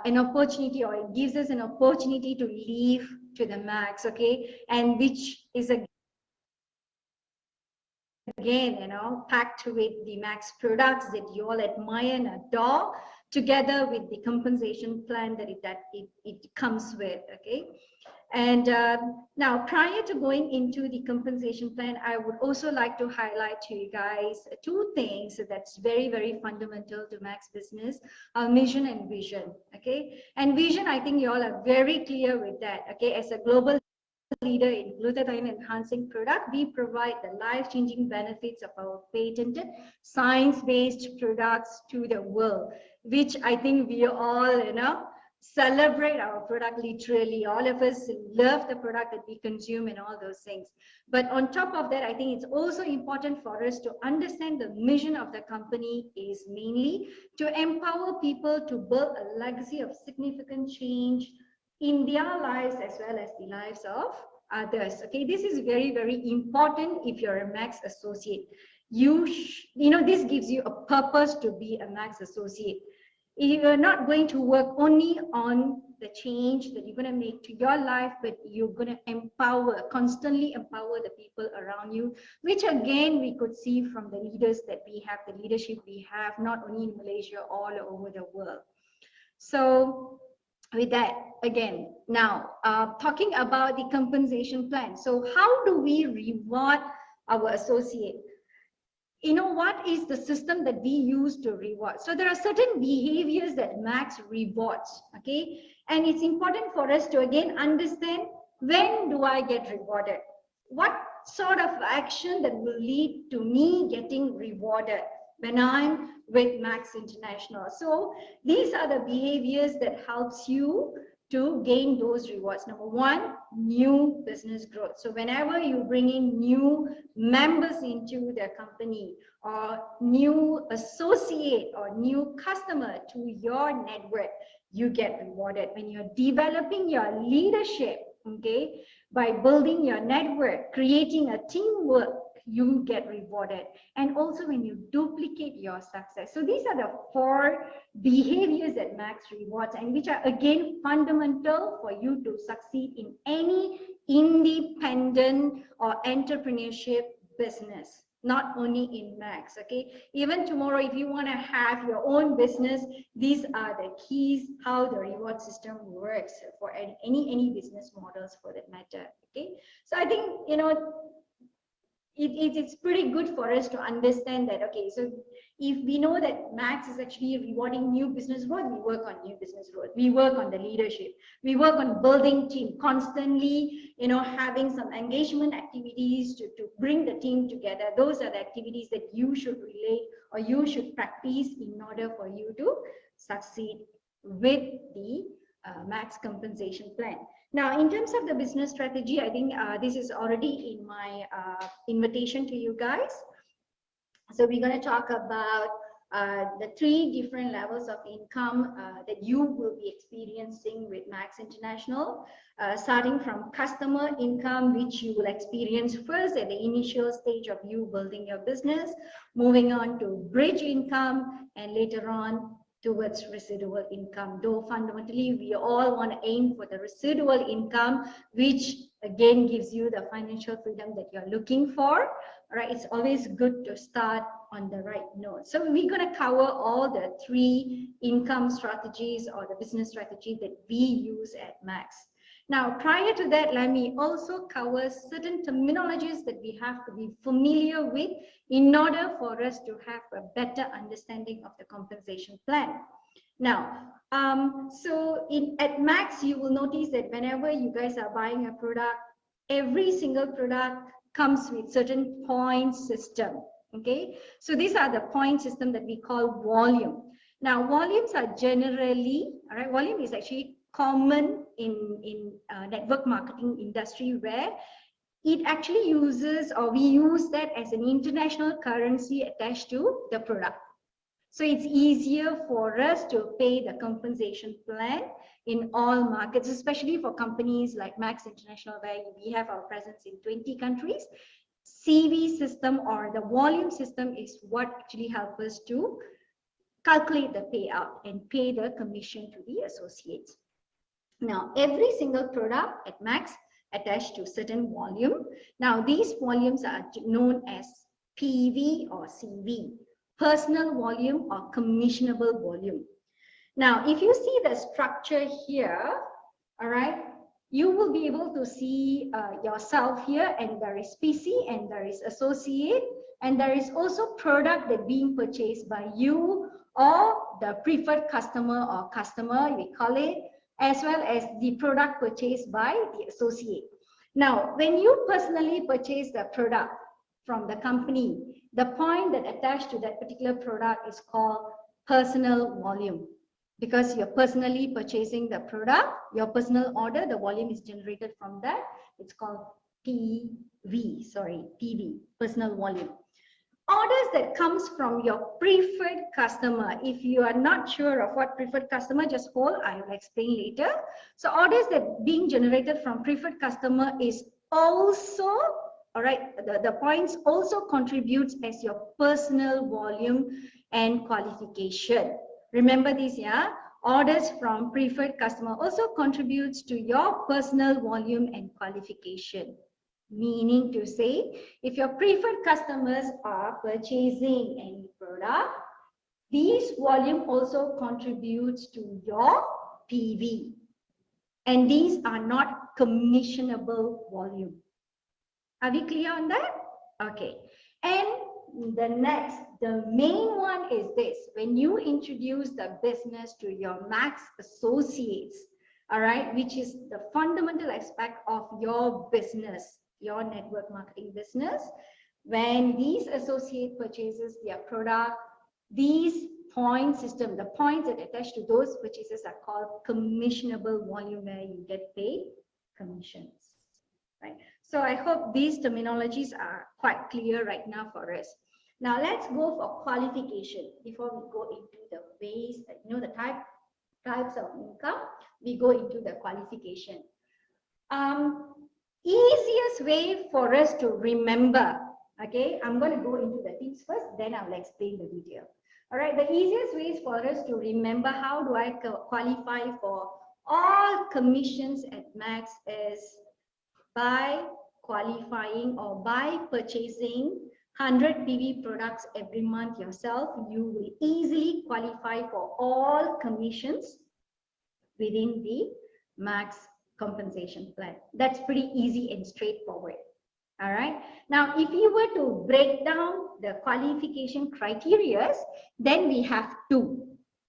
an opportunity, or it gives us an opportunity to leave to the max, okay, and which is again, packed with the max products that you all admire and adore, together with the compensation plan that it comes with, okay. And now, prior to going into the compensation plan, I would also like to highlight to you guys two things that's very, very fundamental to Max business: mission and vision. Okay, and vision, I think you all are very clear with that. Okay, as a global leader in glutathione enhancing product, we provide the life-changing benefits of our patented science-based products to the world, which I think we all, celebrate our product literally. All of us love the product that we consume and all those things. But on top of that, I think it's also important for us to understand the mission of the company is mainly to empower people to build a legacy of significant change in their lives as well as the lives of others. Okay, this is very, very important. If you're a Max associate, this gives you a purpose to be a Max associate. You're not going to work only on the change that you're going to make to your life, but you're going to constantly empower the people around you, which again we could see from the leaders that we have, the leadership we have, not only in Malaysia, all over the world. So with that, again, now talking about the compensation plan. So how do we reward our associate? What is the system that we use to reward? So there are certain behaviors that Max rewards, okay? And it's important for us to again understand, when do I get rewarded? What sort of action that will lead to me getting rewarded when I'm with Max International? So these are the behaviors that helps you to gain those rewards. Number one, new business growth. So whenever you bring in new members into the company, or new associate or new customer to your network, you get rewarded. When you're developing your leadership, okay, by building your network, creating a teamwork, you get rewarded. And also when you duplicate your success. So these are the 4 behaviors that Max rewards, and which are again fundamental for you to succeed in any independent or entrepreneurship business, not only in Max, okay? Even tomorrow, if you want to have your own business, these are the keys how the reward system works for any business models for that matter, okay? So I think, it's pretty good for us to understand that, okay, so if we know that Max is actually rewarding new business growth, we work on new business growth, we work on the leadership, we work on building team, constantly, having some engagement activities to bring the team together. Those are the activities that you should relate or you should practice in order for you to succeed with the Max compensation plan. Now, in terms of the business strategy, I think this is already in my invitation to you guys. So we're going to talk about the 3 different levels of income that you will be experiencing with Max International, starting from customer income, which you will experience first at the initial stage of you building your business, moving on to bridge income, and later on towards residual income. Though fundamentally we all want to aim for the residual income, which again gives you the financial freedom that you're looking for. All right, it's always good to start on the right note. So we're going to cover all the 3 income strategies or the business strategy that we use at Max. Now, prior to that, let me also cover certain terminologies that we have to be familiar with in order for us to have a better understanding of the compensation plan. Now, at Max, you will notice that whenever you guys are buying a product, every single product comes with certain point system. Okay, so these are the point system that we call volume. Now, volumes are generally, all right, volume is actually common in network marketing industry, where it actually uses, or we use that as an international currency attached to the product. So it's easier for us to pay the compensation plan in all markets, especially for companies like Max International, where we have our presence in 20 countries. CV system or the volume system is what actually helps us to calculate the payout and pay the commission to the associates. Now, every single product at Max attached to certain volume. Now, these volumes are known as PV or CV, personal volume or commissionable volume. Now, if you see the structure here, all right, you will be able to see yourself here, and there is PC and there is associate, and there is also product that being purchased by you or the preferred customer or customer, we call it, as well as the product purchased by the associate. Now, when you personally purchase the product from the company, the point that attached to that particular product is called personal volume. Because you're personally purchasing the product, your personal order, the volume is generated from that. It's called PV, personal volume. Orders that comes from your preferred customer. If you are not sure of what preferred customer, just hold, I will explain later. So orders that being generated from preferred customer is also, all right, the points also contributes as your personal volume and qualification. Remember this, yeah? Orders from preferred customer also contributes to your personal volume and qualification. Meaning to say, if your preferred customers are purchasing any product, these volume also contributes to your PV. And these are not commissionable volume. Are we clear on that? Okay. And the main one is this. When you introduce the business to your Max associates, all right, which is the fundamental aspect of your business, your network marketing business, when these associate purchases their product, these point system, the points that attach to those purchases are called commissionable volume, where you get paid commissions, right? So I hope these terminologies are quite clear right now for us. Now let's go for qualification before we go into the ways, the types of income. We go into the qualification. Easiest way for us to remember, okay, I'm going to go into the things first, then I will explain the detail. All right, the easiest ways for us to remember how do I qualify for all commissions at Max is by qualifying or by purchasing 100 PV products every month yourself. You will easily qualify for all commissions within the Max compensation plan. That's pretty easy and straightforward. All right. Now, if you were to break down the qualification criteria, then we have two.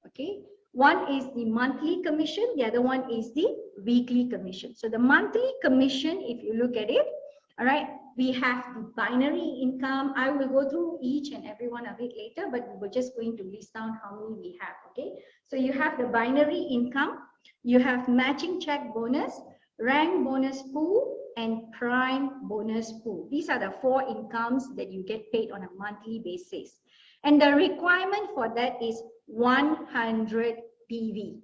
Okay. One is the monthly commission. The other one is the weekly commission. So the monthly commission, if you look at it, all right, we have the binary income. I will go through each and every one of it later, but we're just going to list down how many we have. Okay. So you have the binary income. You have matching check bonus, rank bonus pool, and prime bonus pool. These are the four incomes that you get paid on a monthly basis. And the requirement for that is 100 PV.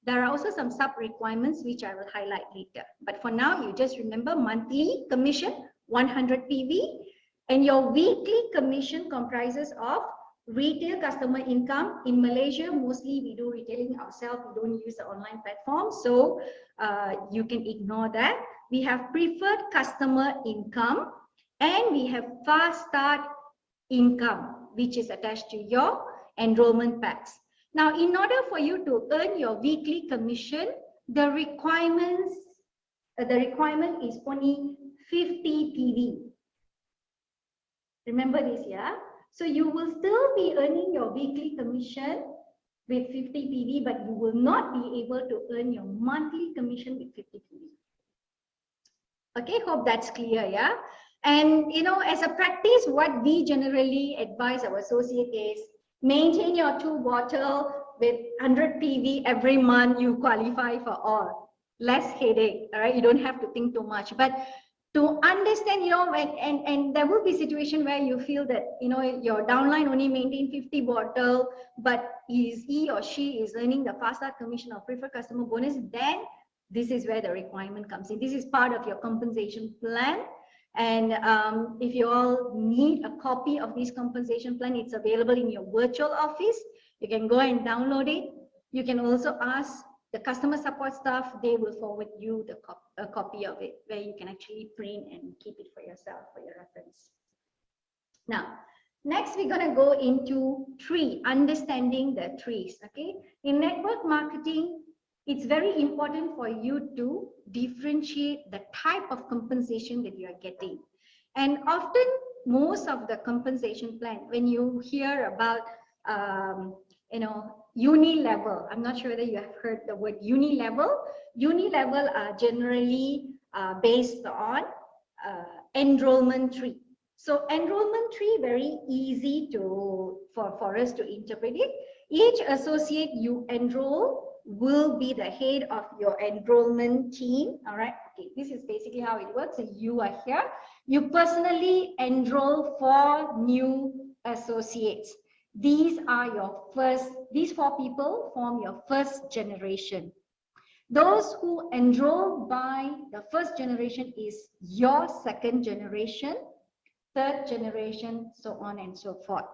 There are also some sub requirements which I will highlight later. But for now, you just remember monthly commission, 100 PV, and your weekly commission comprises of retail customer income. In Malaysia, mostly we do retailing ourselves. We don't use the online platform. So you can ignore that. We have preferred customer income, and we have fast start income, which is attached to your enrollment packs. Now, in order for you to earn your weekly commission, the requirement is only 50 PV. Remember this, yeah? So you will still be earning your weekly commission with 50 PV, but you will not be able to earn your monthly commission with 50 PV. Okay, hope that's clear, yeah? And, as a practice, what we generally advise our associate is maintain your 2 bottle with 100 PV every month. You qualify for all. Less headache, all right? You don't have to think too much. But to understand, and there will be situation where you feel that, your downline only maintain 50 bottle, but he or she is earning the fast start commission or preferred customer bonus, then this is where the requirement comes in. This is part of your compensation plan. And if you all need a copy of this compensation plan, it's available in your virtual office. You can go and download it. You can also ask the customer support staff, they will forward you a copy of it where you can actually print and keep it for yourself for your reference. Now, next we're going to go into understanding the trees. Okay, in network marketing, it's very important for you to differentiate the type of compensation that you are getting. And often, most of the compensation plan, when you hear about, uni-level, I'm not sure whether you have heard the word uni-level. Uni-level are generally based on enrollment tree. So enrollment tree, very easy for us to interpret it. Each associate you enroll will be the head of your enrollment team. All right. Okay. This is basically how it works. So you are here. You personally enroll 4 new associates. These 4 people form your first generation. Those who enroll by the first generation is your second generation, third generation, so on and so forth.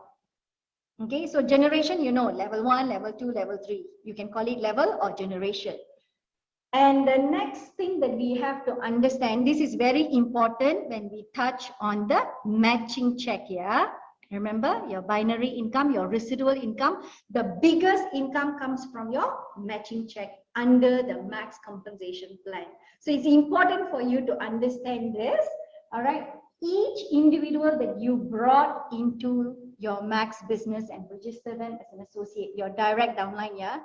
Okay, so generation, level 1, level 2, level 3. You can call it level or generation. And the next thing that we have to understand, this is very important when we touch on the matching check here. Remember, your binary income, your residual income, the biggest income comes from your matching check under the max compensation plan. So it's important for you to understand this. All right. Each individual that you brought into your max business and register them as an associate, your direct downline, yeah,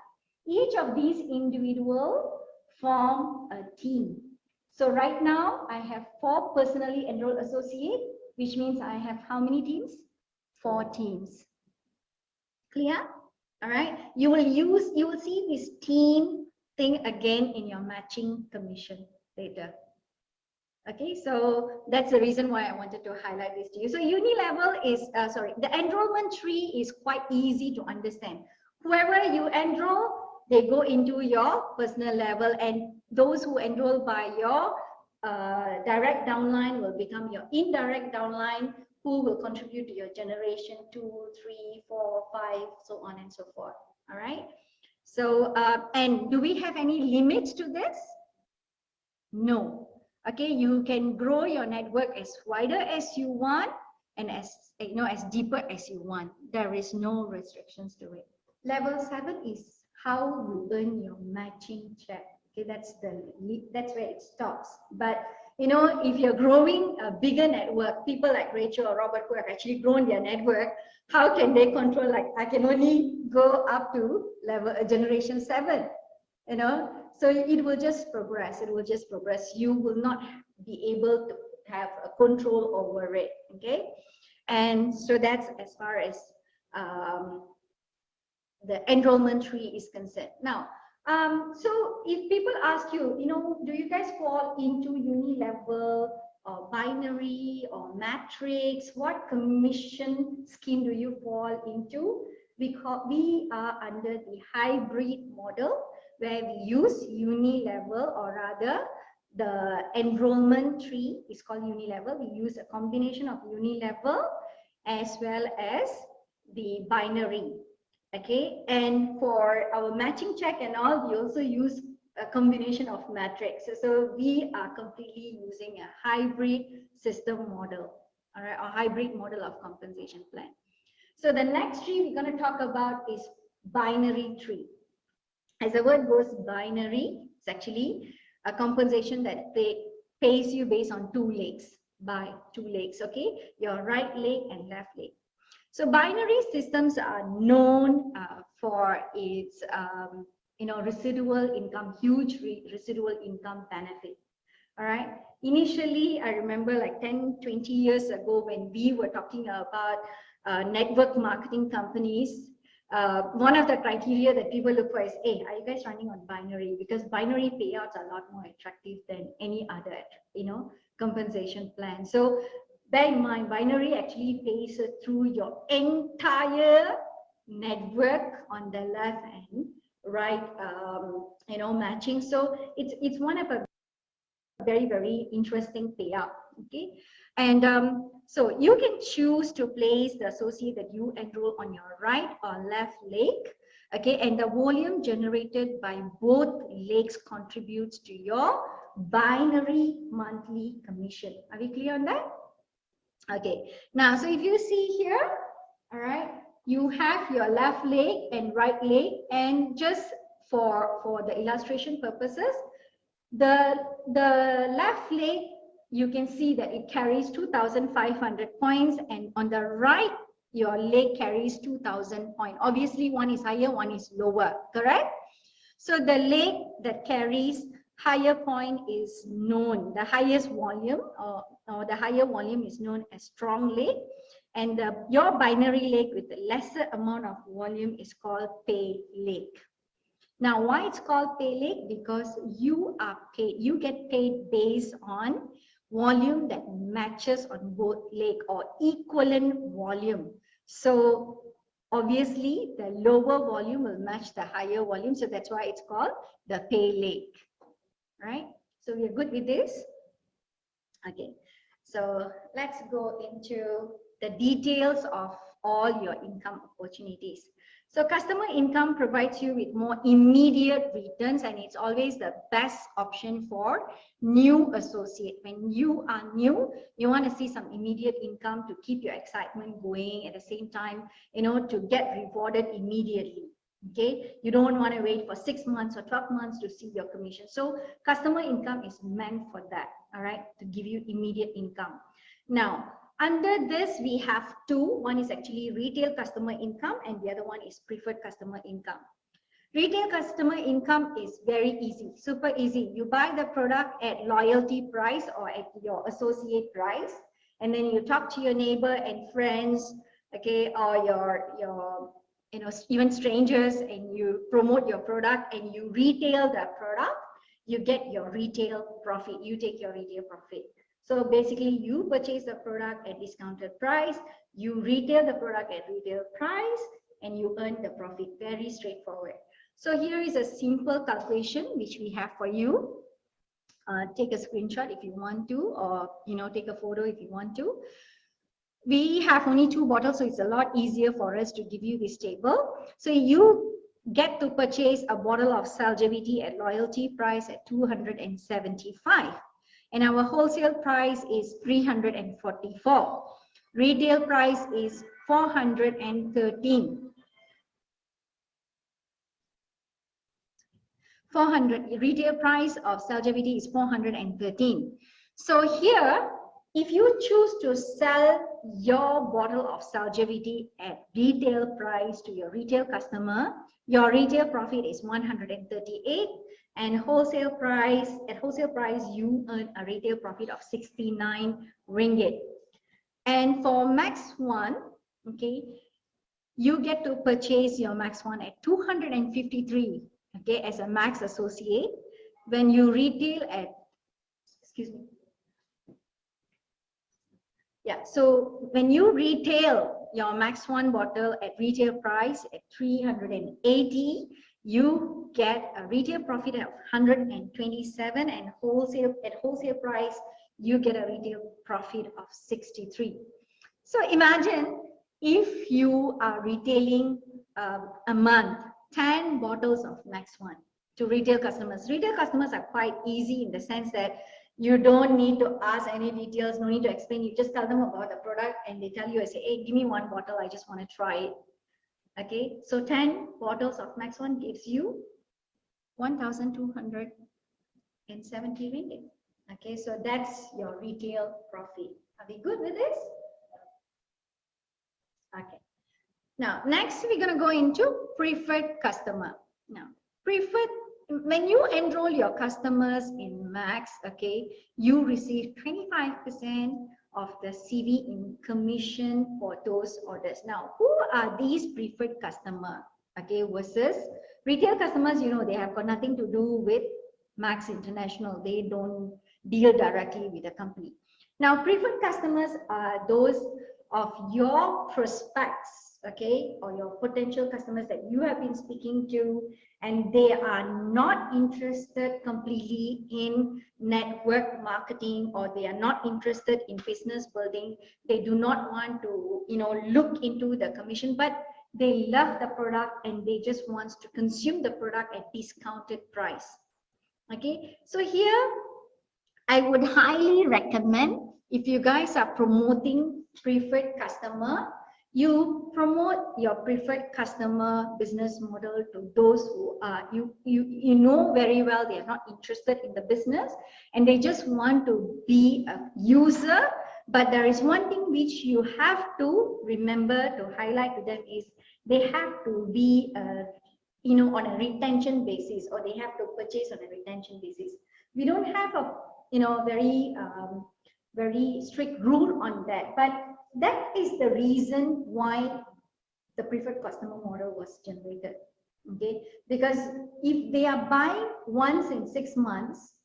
each of these individuals form a team. So right now I have 4 personally enrolled associates, which means I have how many teams? 4 teams. Clear? All right. You will see this team thing again in your matching commission later. Okay, so that's the reason why I wanted to highlight this to you. So uni-level is, the enrollment tree is quite easy to understand. Whoever you enroll, they go into your personal level, and those who enroll by your direct downline will become your indirect downline, who will contribute to your generation 2, 3, 4, 5, so on and so forth. All right. So, and do we have any limits to this? No. Okay, you can grow your network as wider as you want and as deeper as you want. There is no restrictions to it. Level 7 is how you earn your matching check. Okay, that's where it stops. But if you're growing a bigger network, people like Rachel or Robert who have actually grown their network, how can they control? Like, I can only go up to generation 7. So it will just progress. It will just progress. You will not be able to have a control over it. Okay, and so that's as far as the enrollment tree is concerned. Now, so if people ask you, do you guys fall into uni-level or binary or matrix? What commission scheme do you fall into? Because we are under the hybrid model, where we use uni-level, or rather the enrollment tree is called uni-level. We use a combination of uni-level as well as the binary. Okay, and for our matching check and all, we also use a combination of matrix. So we are completely using a hybrid system model, all right, a hybrid model of compensation plan. So the next tree we're going to talk about is binary tree. As the word goes, binary, it's actually a compensation that pays you based on 2 legs, by 2 legs, okay, your right leg and left leg. So binary systems are known for its residual income, huge residual income benefit. All right. Initially, I remember like 10, 20 years ago when we were talking about network marketing companies, one of the criteria that people look for is, hey, are you guys running on binary? Because binary payouts are a lot more attractive than any other, compensation plan. So bear in mind, binary actually pays through your entire network on the left and right, matching. So it's one of a very, very interesting payout. Okay, and so you can choose to place the associate that you enroll on your right or left leg. Okay, and the volume generated by both legs contributes to your binary monthly commission. Are we clear on that? Okay, now so if you see here, all right, you have your left leg and right leg, and just for the illustration purposes, the left leg, you can see that it carries 2,500 points, and on the right your leg carries 2,000 points. Obviously one is higher, one is lower, correct? So the leg that carries higher point is known, the highest volume or the higher volume is known as strong leg, and your binary leg with the lesser amount of volume is called pay leg. Now, why it's called pay leg? Because you are paid, you get paid based on volume that matches on both leg or equivalent volume. So obviously the lower volume will match the higher volume. So that's why it's called the pay leg, right? So we're good with this? Okay, so let's go into the details of all your income opportunities. So customer income provides you with more immediate returns, and it's always the best option for new associate. When you are new, you want to see some immediate income to keep your excitement going, at the same time, you know, to get rewarded immediately. Okay, you don't want to wait for 6 months or 12 months to see your commission. So customer income is meant for that, all right, to give you immediate income. Now, under this, we have two. One is actually retail customer income, and the other one is preferred customer income. Retail customer income is very easy, super easy. You buy the product at loyalty price or at your associate price, and then you talk to your neighbor and friends, okay, or your you know, even strangers, and you promote your product and you retail that product. You get your retail profit. You take your retail profit. So basically, you purchase the product at discounted price, you retail the product at retail price, and you earn the profit. Very straightforward. So here is a simple calculation which we have for you. Take a screenshot if you want to, or you know, take a photo if you want to. We have only 2 bottles, so it's a lot easier for us to give you this table. So you get to purchase a bottle of Saljaviti at loyalty price at 275. And our wholesale price is 344. Retail price is 413. 400. Retail price of Saljaviti is 413. So here, if you choose to sell your bottle of Saljaviti at retail price to your retail customer, your retail profit is 138. And wholesale price, at wholesale price, you earn a retail profit of 69 ringgit. And for Max One, okay, you get to purchase your Max One at 253, okay, as a Max associate. When you retail at, excuse me. Yeah, so when you retail your Max One bottle at retail price at 380, you get a retail profit of 127, and wholesale at wholesale price you get a retail profit of 63. So imagine if you are retailing a month 10 bottles of Max One to retail customers. Retail customers are quite easy in the sense that you don't need to ask any details, no need to explain. You just tell them about the product and they tell you, I say, hey, give me 1 bottle, I just want to try it. Okay, so 10 bottles of Max One gives you 1,270 ringgit. Okay, so that's your retail profit. Are we good with this? Okay. Now, next we're going to go into preferred customer. Now, preferred, when you enroll your customers in Max, okay, you receive 25% of the CV in commission for those orders. Now, who are these preferred customer? Okay, versus retail customers, you know, they have got nothing to do with Max International. They don't deal directly with the company. Now, preferred customers are those of your prospects, okay, or your potential customers that you have been speaking to, and they are not interested completely in network marketing, or they are not interested in business building, they do not want to, you know, look into the commission, but they love the product and they just wants to consume the product at discounted price. Okay, so here I would highly recommend, if you guys are promoting preferred customer, you promote your preferred customer business model to those who are, you know very well they are not interested in the business and they just want to be a user. But there is one thing which you have to remember to highlight to them is they have to be you know, on a retention basis, or they have to purchase on a retention basis. We don't have a, you know, very strict rule on that, but that is the reason why the preferred customer model was generated. Okay, because if they are buying once in 6 months,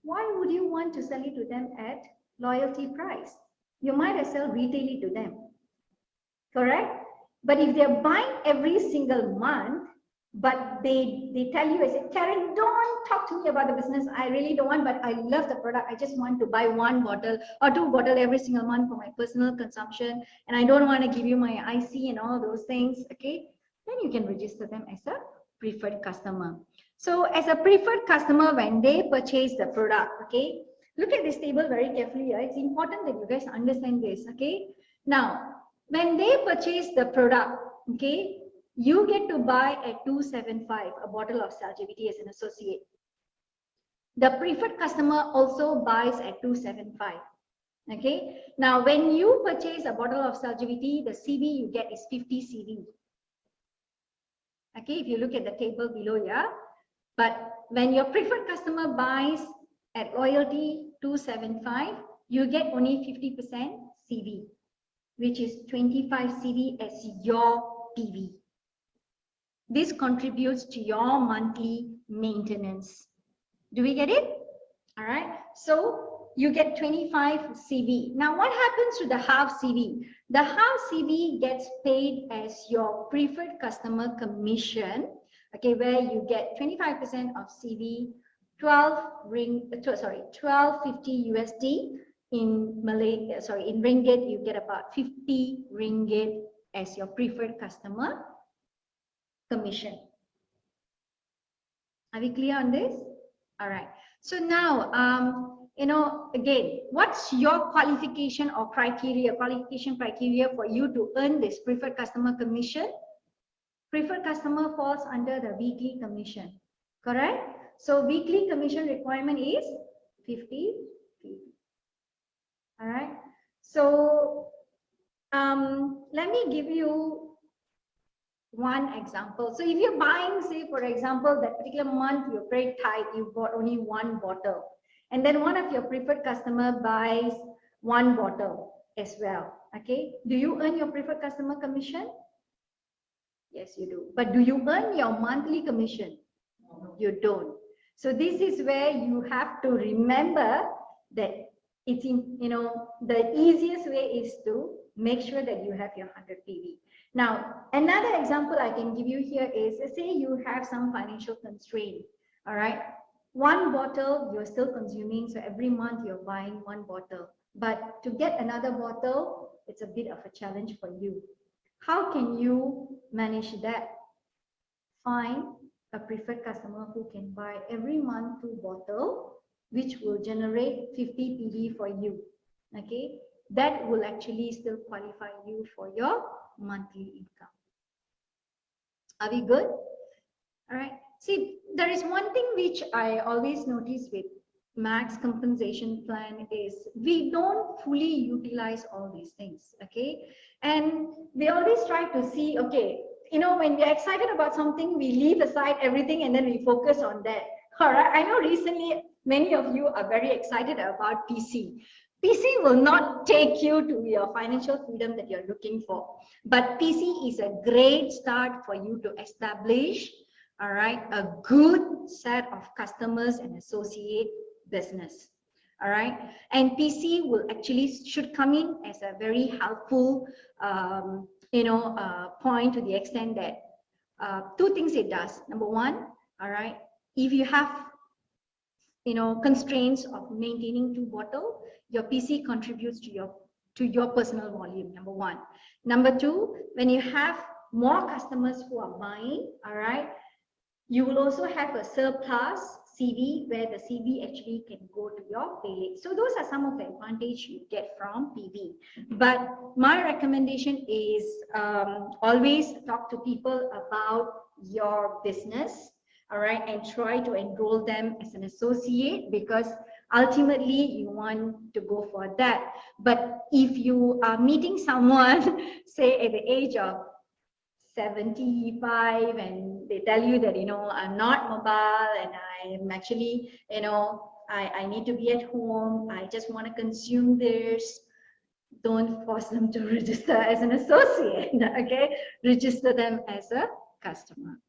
why would you want to sell it to them at loyalty price? You might as well retail it to them, correct? But if they're buying every single month, but they tell you, I said, Karen, don't talk to me about the business. I really don't want, but I love the product. I just want to buy 1 bottle or 2 bottles every single month for my personal consumption. And I don't want to give you my IC and all those things. Okay, then you can register them as a preferred customer. So as a preferred customer, when they purchase the product, okay, look at this table very carefully. Right? It's important that you guys understand this. Okay, now when they purchase the product, okay, you get to buy at 275 a bottle of Celgivity as an associate. The preferred customer also buys at 275. Okay. Now, when you purchase a bottle of Celgivity, the CV you get is 50 CV. Okay, if you look at the table below, yeah. But when your preferred customer buys at loyalty 275, you get only 50% CV, which is 25 CV as your PV. This contributes to your monthly maintenance. Do we get it? All right. So you get 25 CV. Now, what happens to the half CV? The half CV gets paid as your preferred customer commission. Okay, where you get 25% of CV, 12.50 USD. In in ringgit, you get about 50 ringgit as your preferred customer commission. Are we clear on this? All right. So now, you know, again, what's your qualification or criteria, qualification criteria for you to earn this preferred customer commission? Preferred customer falls under the weekly commission, correct? So weekly commission requirement is 50. All right. So let me give you one example. So if you're buying, say, for example, that particular month you're very tight, you bought only 1 bottle, and then one of your preferred customer buys 1 bottle as well. Okay, do you earn your preferred customer commission? Yes, you do. But do you earn your monthly commission? You don't. So this is where you have to remember that it's in, you know, the easiest way is to make sure that you have your 100 PV. Now, another example I can give you here is, say you have some financial constraint, all right? 1 bottle you're still consuming, so every month you're buying 1 bottle. But to get another bottle, it's a bit of a challenge for you. How can you manage that? Find a preferred customer who can buy every month 2 bottles, which will generate 50 PV for you. Okay, that will actually still qualify you for your monthly income. Are we good? All right. See, there is one thing which I always notice with max compensation plan is we don't fully utilize all these things. Okay, and we always try to see, okay, you know, when we're excited about something, we leave aside everything and then we focus on that. All right. I know recently many of you are very excited about PC. PC will not take you to your financial freedom that you're looking for. But PC is a great start for you to establish, all right, a good set of customers and associate business. All right. And PC will actually should come in as a very helpful point to the extent that two things it does. Number one, all right, if you have constraints of maintaining 2 bottle, your PC contributes to your personal volume. Number one. Number two, when you have more customers who are buying, all right, you will also have a surplus CV where the CV actually can go to your pay. So those are some of the advantage you get from PV. But my recommendation is always talk to people about your business, all right, and try to enroll them as an associate, because ultimately you want to go for that. But if you are meeting someone, say at the age of 75 and they tell you that I'm not mobile and I'm actually I need to be at home, I just want to consume this, don't force them to register as an associate. Okay, register them as a customer,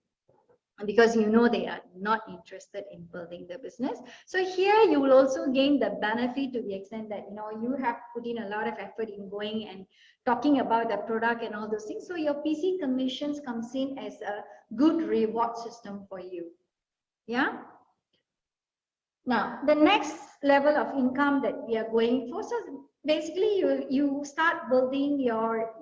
because they are not interested in building the business. So here you will also gain the benefit to the extent that you have put in a lot of effort in going and talking about the product and all those things. So your PC commissions comes in as a good reward system for you. Yeah. Now the next level of income that we are going for, so basically you start building your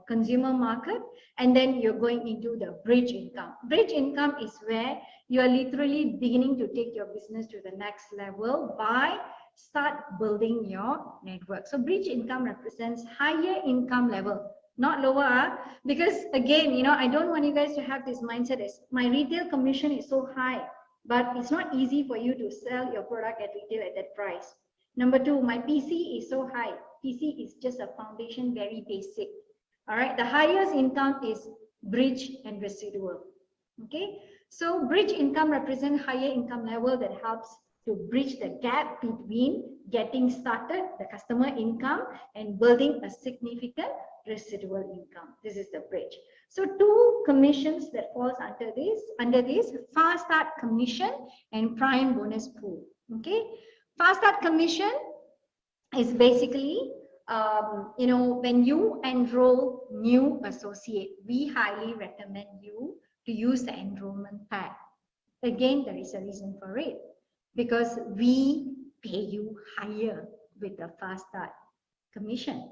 consumer market, and then you're going into the bridge income. Bridge income is where you are literally beginning to take your business to the next level by start building your network. So bridge income represents higher income level, not lower, because again, I don't want you guys to have this mindset as my retail commission is so high, but it's not easy for you to sell your product at retail at that price. Number two, my PC is so high. PC is just a foundation, very basic. All right, the highest income is bridge and residual. Okay, so bridge income represents higher income level that helps to bridge the gap between getting started, the customer income, and building a significant residual income. This is the bridge. So two commissions that falls under this fast start commission and prime bonus pool. Okay, fast start commission is basically when you enroll new associate, we highly recommend you to use the enrollment pack. Again, there is a reason for it, because we pay you higher with the fast start commission.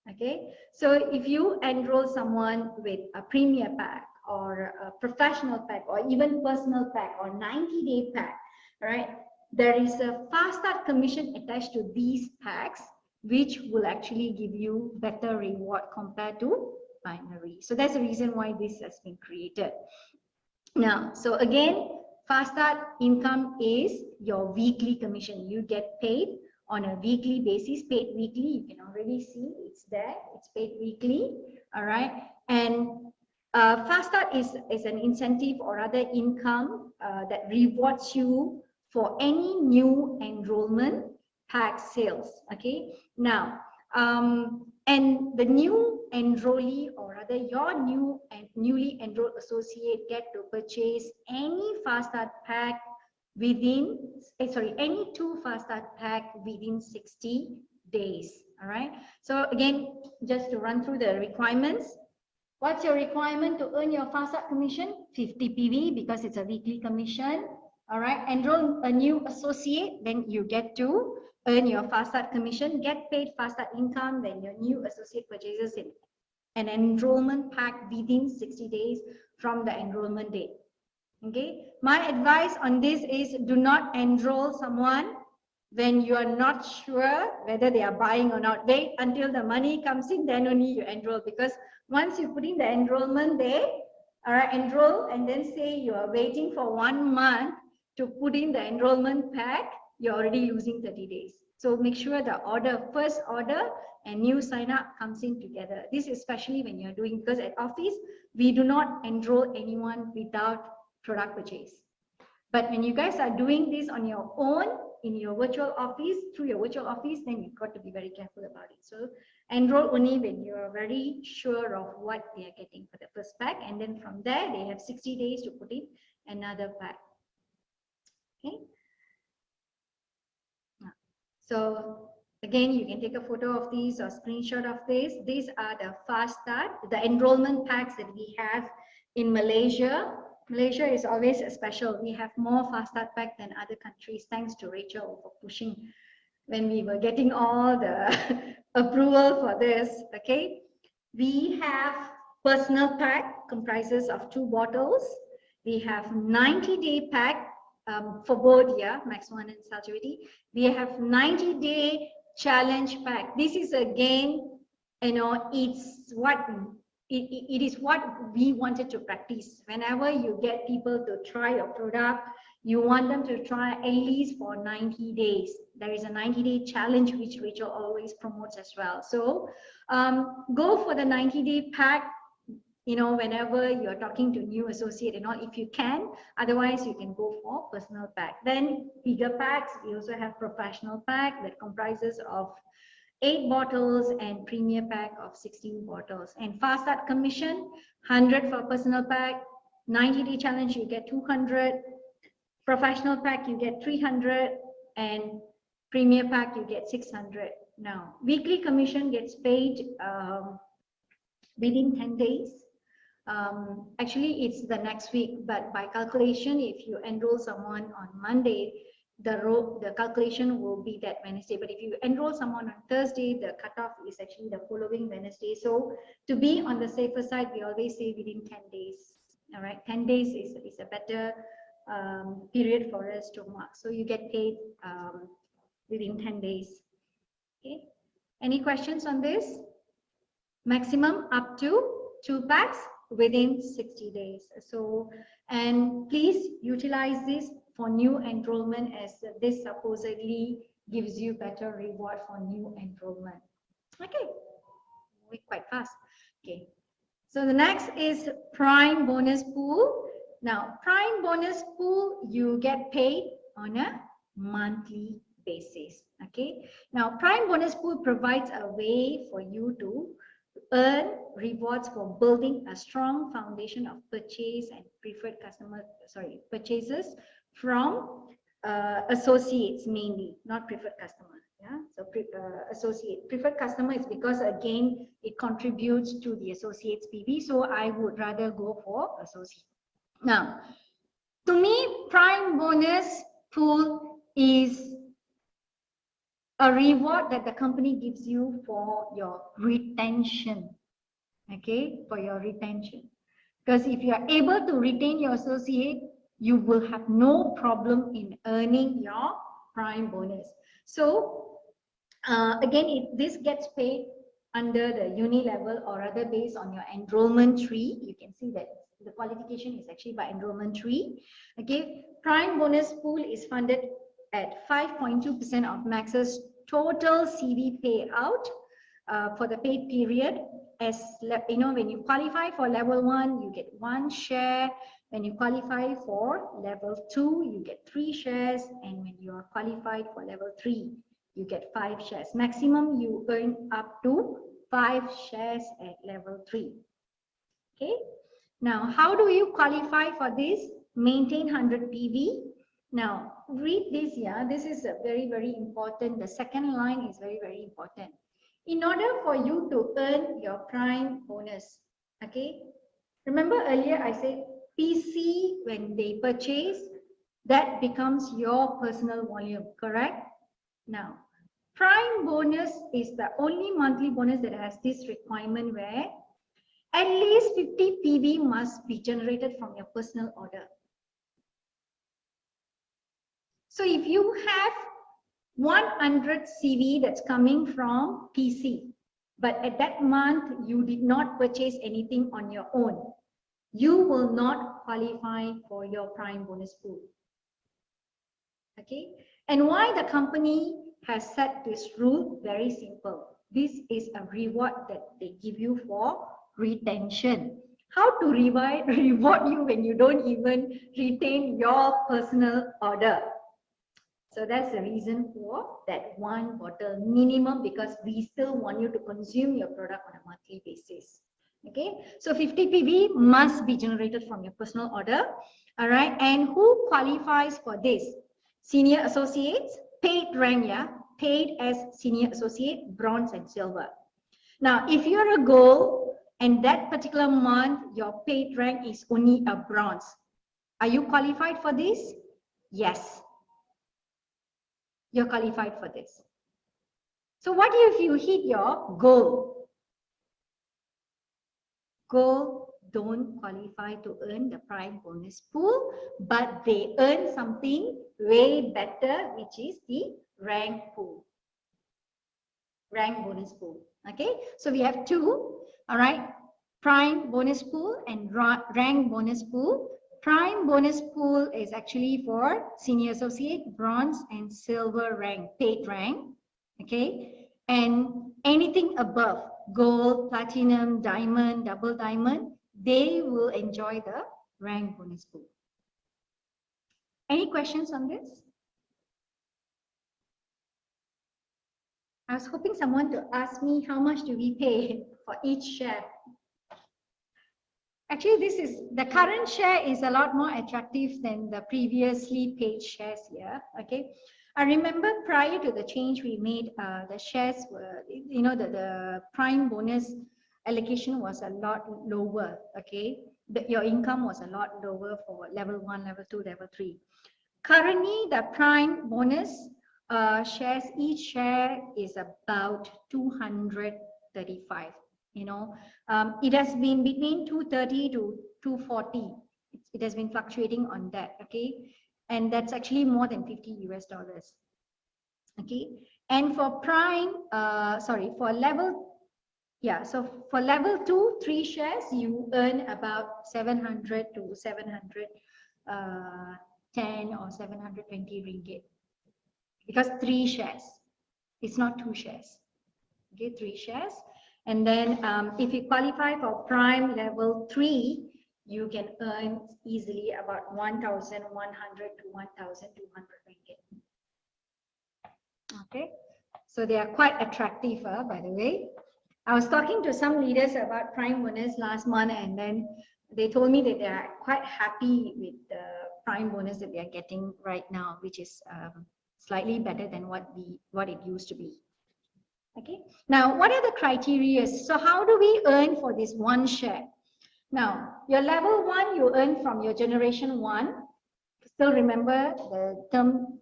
Okay, so if you enroll someone with a premier pack or a professional pack or even personal pack or 90-day pack, right, there is a fast start commission attached to these packs, which will actually give you better reward compared to binary. So that's the reason why this has been created. Now, so again, fast start income is your weekly commission. You get paid on a weekly basis, paid weekly. You can already see it's there, it's paid weekly. All right, and fast start is an incentive or other income that rewards you for any new enrollment pack sales. Okay, now and the new enrollee, or rather your new and newly enrolled associate, get to purchase any fast start pack within any 2 fast start pack within 60 days. All right, so again, just to run through the requirements. What's your requirement to earn your fast start commission? 50 PV, because it's a weekly commission. All right, enroll a new associate, then you get to earn your fast start commission. Get paid fast start income, then your new associate purchases in an enrollment pack within 60 days from the enrollment date. Okay, my advice on this is do not enroll someone when you are not sure whether they are buying or not. Wait until the money comes in, then only you enroll, because once you put in the enrollment day, all right, enroll, and then say you are waiting for 1 month to put in the enrollment pack, you're already losing 30 days. So make sure the first order and new sign up comes in together. This is especially when you're doing, because at office, we do not enroll anyone without product purchase. But when you guys are doing this on your own, in your virtual office, through your virtual office, then you've got to be very careful about it. So enroll only when you're very sure of what they are getting for the first pack. And then from there, they have 60 days to put in another pack. Okay. So Again, you can take a photo of these or screenshot of this. These are the fast start, the enrollment packs that we have in Malaysia. Malaysia is always special. We have more fast start pack than other countries. Thanks to Rachel for pushing when we were getting all the approval for this. Okay, we have personal pack comprises of 2 bottles. We have 90-day pack for both, yeah, Max One and Saltivity. We have 90-day challenge pack. This is again, you know, it's what it is what we wanted to practice. Whenever you get people to try your product, you want them to try at least for 90 days. There is a 90-day challenge which Rachel always promotes as well. So go for the 90-day pack, you know, whenever you're talking to new associate and all, if you can. Otherwise, you can go for personal pack. Then bigger packs, we also have professional pack that comprises of 8 bottles and premier pack of 16 bottles. And fast start commission, 100 for personal pack, 90-day challenge, you get 200, professional pack, you get 300, and premier pack, you get 600. Now, weekly commission gets paid within 10 days. Actually, it's the next week, but by calculation, if you enroll someone on Monday, the calculation will be that Wednesday. But if you enroll someone on Thursday, the cutoff is actually the following Wednesday. So to be on the safer side, we always say within 10 days. All right, 10 days is a better period for us to mark. So you get paid within 10 days. Okay. Any questions on this? Maximum up to 2 packs within 60 days. So, and please utilize this for new enrollment, as this supposedly gives you better reward for new enrollment. Okay, moving quite fast. Okay, so the next is Prime Bonus Pool. Now, Prime Bonus Pool, you get paid on a monthly basis. Okay, now Prime Bonus Pool provides a way for you to earn rewards for building a strong foundation of purchase and preferred purchases from associates, mainly, not preferred customer. Yeah, so preferred customer is because, again, it contributes to the associates PV. So I would rather go for associate. Now, to me, Prime Bonus Pool is a reward that the company gives you for your retention. Okay, for your retention. Because if you are able to retain your associate, you will have no problem in earning your Prime Bonus. So again, this gets paid under the uni level, or rather based on your enrollment tree. You can see that the qualification is actually by enrollment tree. Okay, Prime Bonus Pool is funded at 5.2% of Max's total CV payout for the paid period. As you know, when you qualify for level 1, you get 1 share. When you qualify for level 2, you get 3 shares. And when you are qualified for level 3, you get 5 shares. Maximum you earn up to 5 shares at level 3. Okay. Now, how do you qualify for this? Maintain 100 PV. Now, read this, yeah. This is very, very important. The second line is very, very important. In order for you to earn your Prime Bonus, okay? Remember earlier I said PC, when they purchase, that becomes your personal volume, correct? Now, Prime Bonus is the only monthly bonus that has this requirement where at least 50 PV must be generated from your personal order. So if you have 100 CV that's coming from PC, but at that month you did not purchase anything on your own, you will not qualify for your Prime Bonus Pool. Okay, and why the company has set this rule? Very simple. This is a reward that they give you for retention. How to reward you when you don't even retain your personal order? So that's the reason for that 1 bottle minimum, because we still want you to consume your product on a monthly basis. Okay, so 50 PV must be generated from your personal order. All right, and who qualifies for this? Senior associates, paid rank, yeah. paid as senior associate, bronze and silver. Now, if you're a gold and that particular month, your paid rank is only a bronze, are you qualified for this? Yes, you're qualified for this. So what if you hit your gold? Gold don't qualify to earn the prime bonus pool, but they earn something way better, which is the rank pool, rank bonus pool. Okay, so we have two, all right, prime bonus pool and rank bonus pool. Prime bonus pool is actually for senior associate, bronze and silver rank, paid rank. Okay, and anything above gold, platinum, diamond, double diamond, they will enjoy the rank bonus pool. Any questions on this? I was hoping someone to ask me how much do we pay for each share. Actually, this is the current share is a lot more attractive than the previously paid shares here. Okay, I remember prior to the change we made, the shares were, you know, the prime bonus allocation was a lot lower. Okay, your income was a lot lower for level 1, level 2, level 3. Currently, the prime bonus shares, each share is about 235. You know, it has been between 230 to 240. It has been fluctuating on that. Okay, and that's actually more than 50 US dollars. Okay, and for prime, for level, yeah, so for level 2, 3 shares, you earn about 700 to 710 or 720 ringgit, because 3 shares, it's not 2 shares. Okay, 3 shares. And then if you qualify for prime level 3, you can earn easily about 1,100 to 1,200 ringgit. Okay, so they are quite attractive, by the way. I was talking to some leaders about prime bonus last month, and then they told me that they are quite happy with the prime bonus that they are getting right now, which is slightly better than what it used to be. Okay, now what are the criteria? So how do we earn for this one share? Now, your level 1, you earn from your generation 1. Still remember the term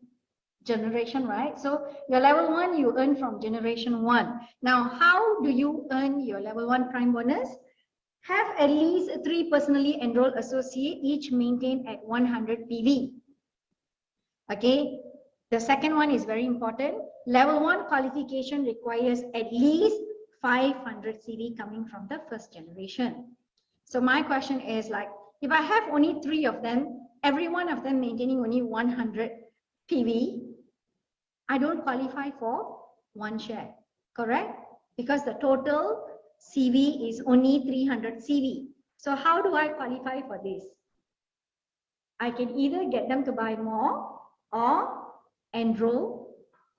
generation, right? So your level 1, you earn from generation 1. Now, how do you earn your level 1 prime bonus? Have at least 3 personally enrolled associate, each maintained at 100 PV. Okay, the second one is very important. Level 1 qualification requires at least 500 CV coming from the first generation. So my question is, like, if I have only 3 of them, every one of them maintaining only 100 PV, I don't qualify for 1 share, correct? Because the total CV is only 300 CV. So how do I qualify for this? I can either get them to buy more or enroll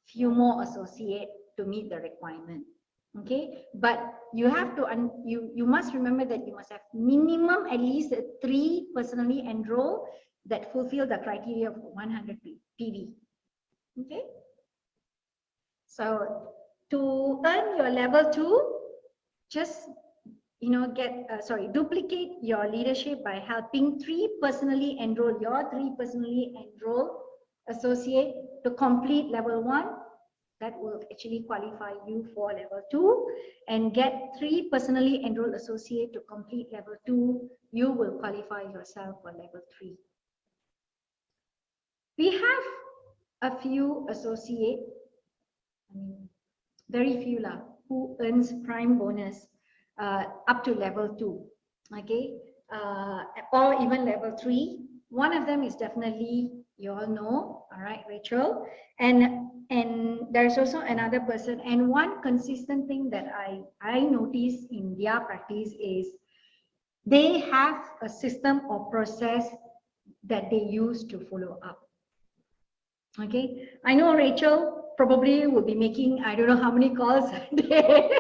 few more associate to meet the requirement. Okay, but you have to you must remember that you must have minimum at least 3 personally enroll that fulfill the criteria of 100 PV. Okay, so to earn your level 2, just duplicate your leadership by helping 3 personally enroll associate to complete level 1. That will actually qualify you for level 2, and get 3 personally enrolled associate to complete level 2. You will qualify yourself for level 3. We have a few associate, very few who earns prime bonus up to level 2, okay, or even level 3. One of them is definitely, you all know, all right, Rachel, and there's also another person. And one consistent thing that I notice in their practice is they have a system or process that they use to follow up. Okay, I know Rachel probably will be making, I don't know how many calls a day.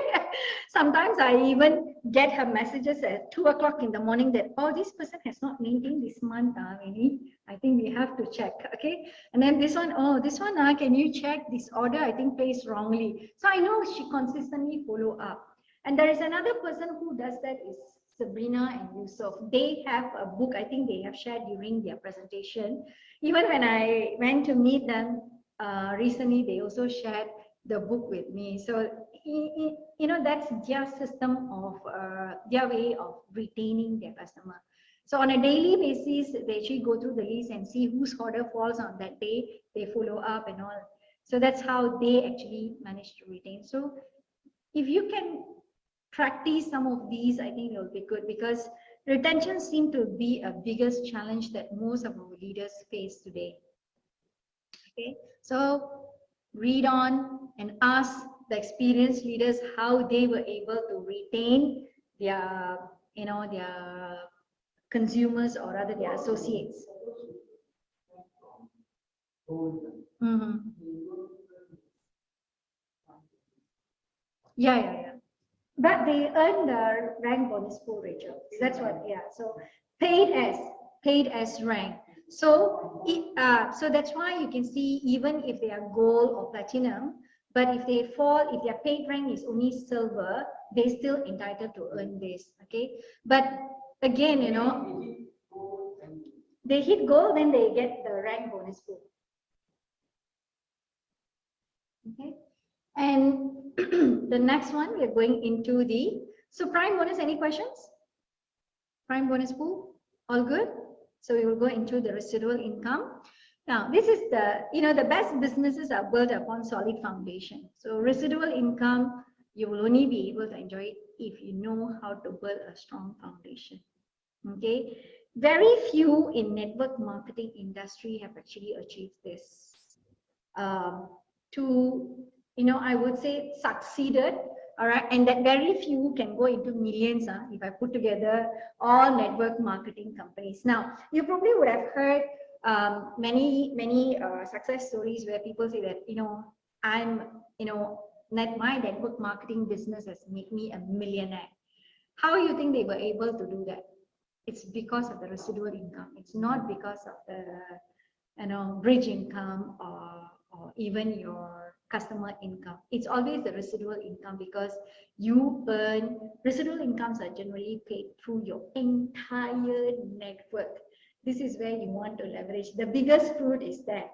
Sometimes I even get her messages at 2 o'clock in the morning that, oh, this person has not maintained this month, Winnie. I think we have to check, okay? And then this one, oh, this one, can you check this order? I think placed wrongly. So I know she consistently follow up. And there is another person who does that is Sabrina and Yusuf. They have a book, I think they have shared during their presentation. Even when I went to meet them recently, they also shared the book with me. So, you know, that's their system of, their way of retaining their customer. So on a daily basis, they actually go through the list and see whose order falls on that day. They follow up and all. So that's how they actually manage to retain. So if you can practice some of these, I think it will be good, because retention seems to be a biggest challenge that most of our leaders face today. Okay, so read on and ask the experienced leaders how they were able to retain their, you know, their consumers or rather their associates. Mm-hmm. Yeah. But they earn the rank bonus pool, Rachel. That's what, yeah. So paid as rank. So so that's why you can see, even if they are gold or platinum, but if they fall, if their paid rank is only silver, they still entitled to earn this. Okay. But again, you know, they hit gold, then they get the rank bonus pool. Okay. And the next one, we're going into the, so prime bonus, any questions? Prime bonus pool, all good? So we will go into the residual income. Now, this is the, you know, the best businesses are built upon solid foundation. So residual income, you will only be able to enjoy it if you know how to build a strong foundation. Okay. Very few in network marketing industry have actually achieved this. To, you know, I would say succeeded, all right, and that very few can go into millions if I put together all network marketing companies. Now, you probably would have heard many success stories where people say that, you know, my network marketing business has made me a millionaire. How do you think they were able to do that? It's because of the residual income. It's not because of the, you know, bridge income or even your customer income. It's always the residual income, because you earn, residual incomes are generally paid through your entire network. This is where you want to leverage. The biggest fruit is that.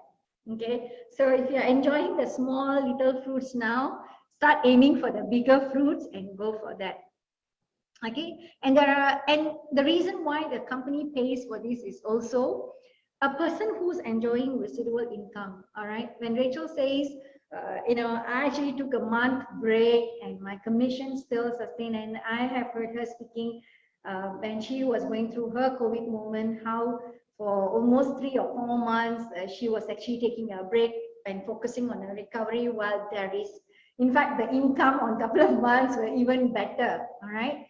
Okay, so if you're enjoying the small little fruits now, start aiming for the bigger fruits and go for that. Okay, and the reason why the company pays for this is also a person who's enjoying residual income. All right, when Rachel says, you know, I actually took a month break and my commission still sustained, and I have heard her speaking when she was going through her COVID moment, how for almost 3 or 4 months she was actually taking a break and focusing on her recovery, while there is, in fact, the income on a couple of months were even better. All right.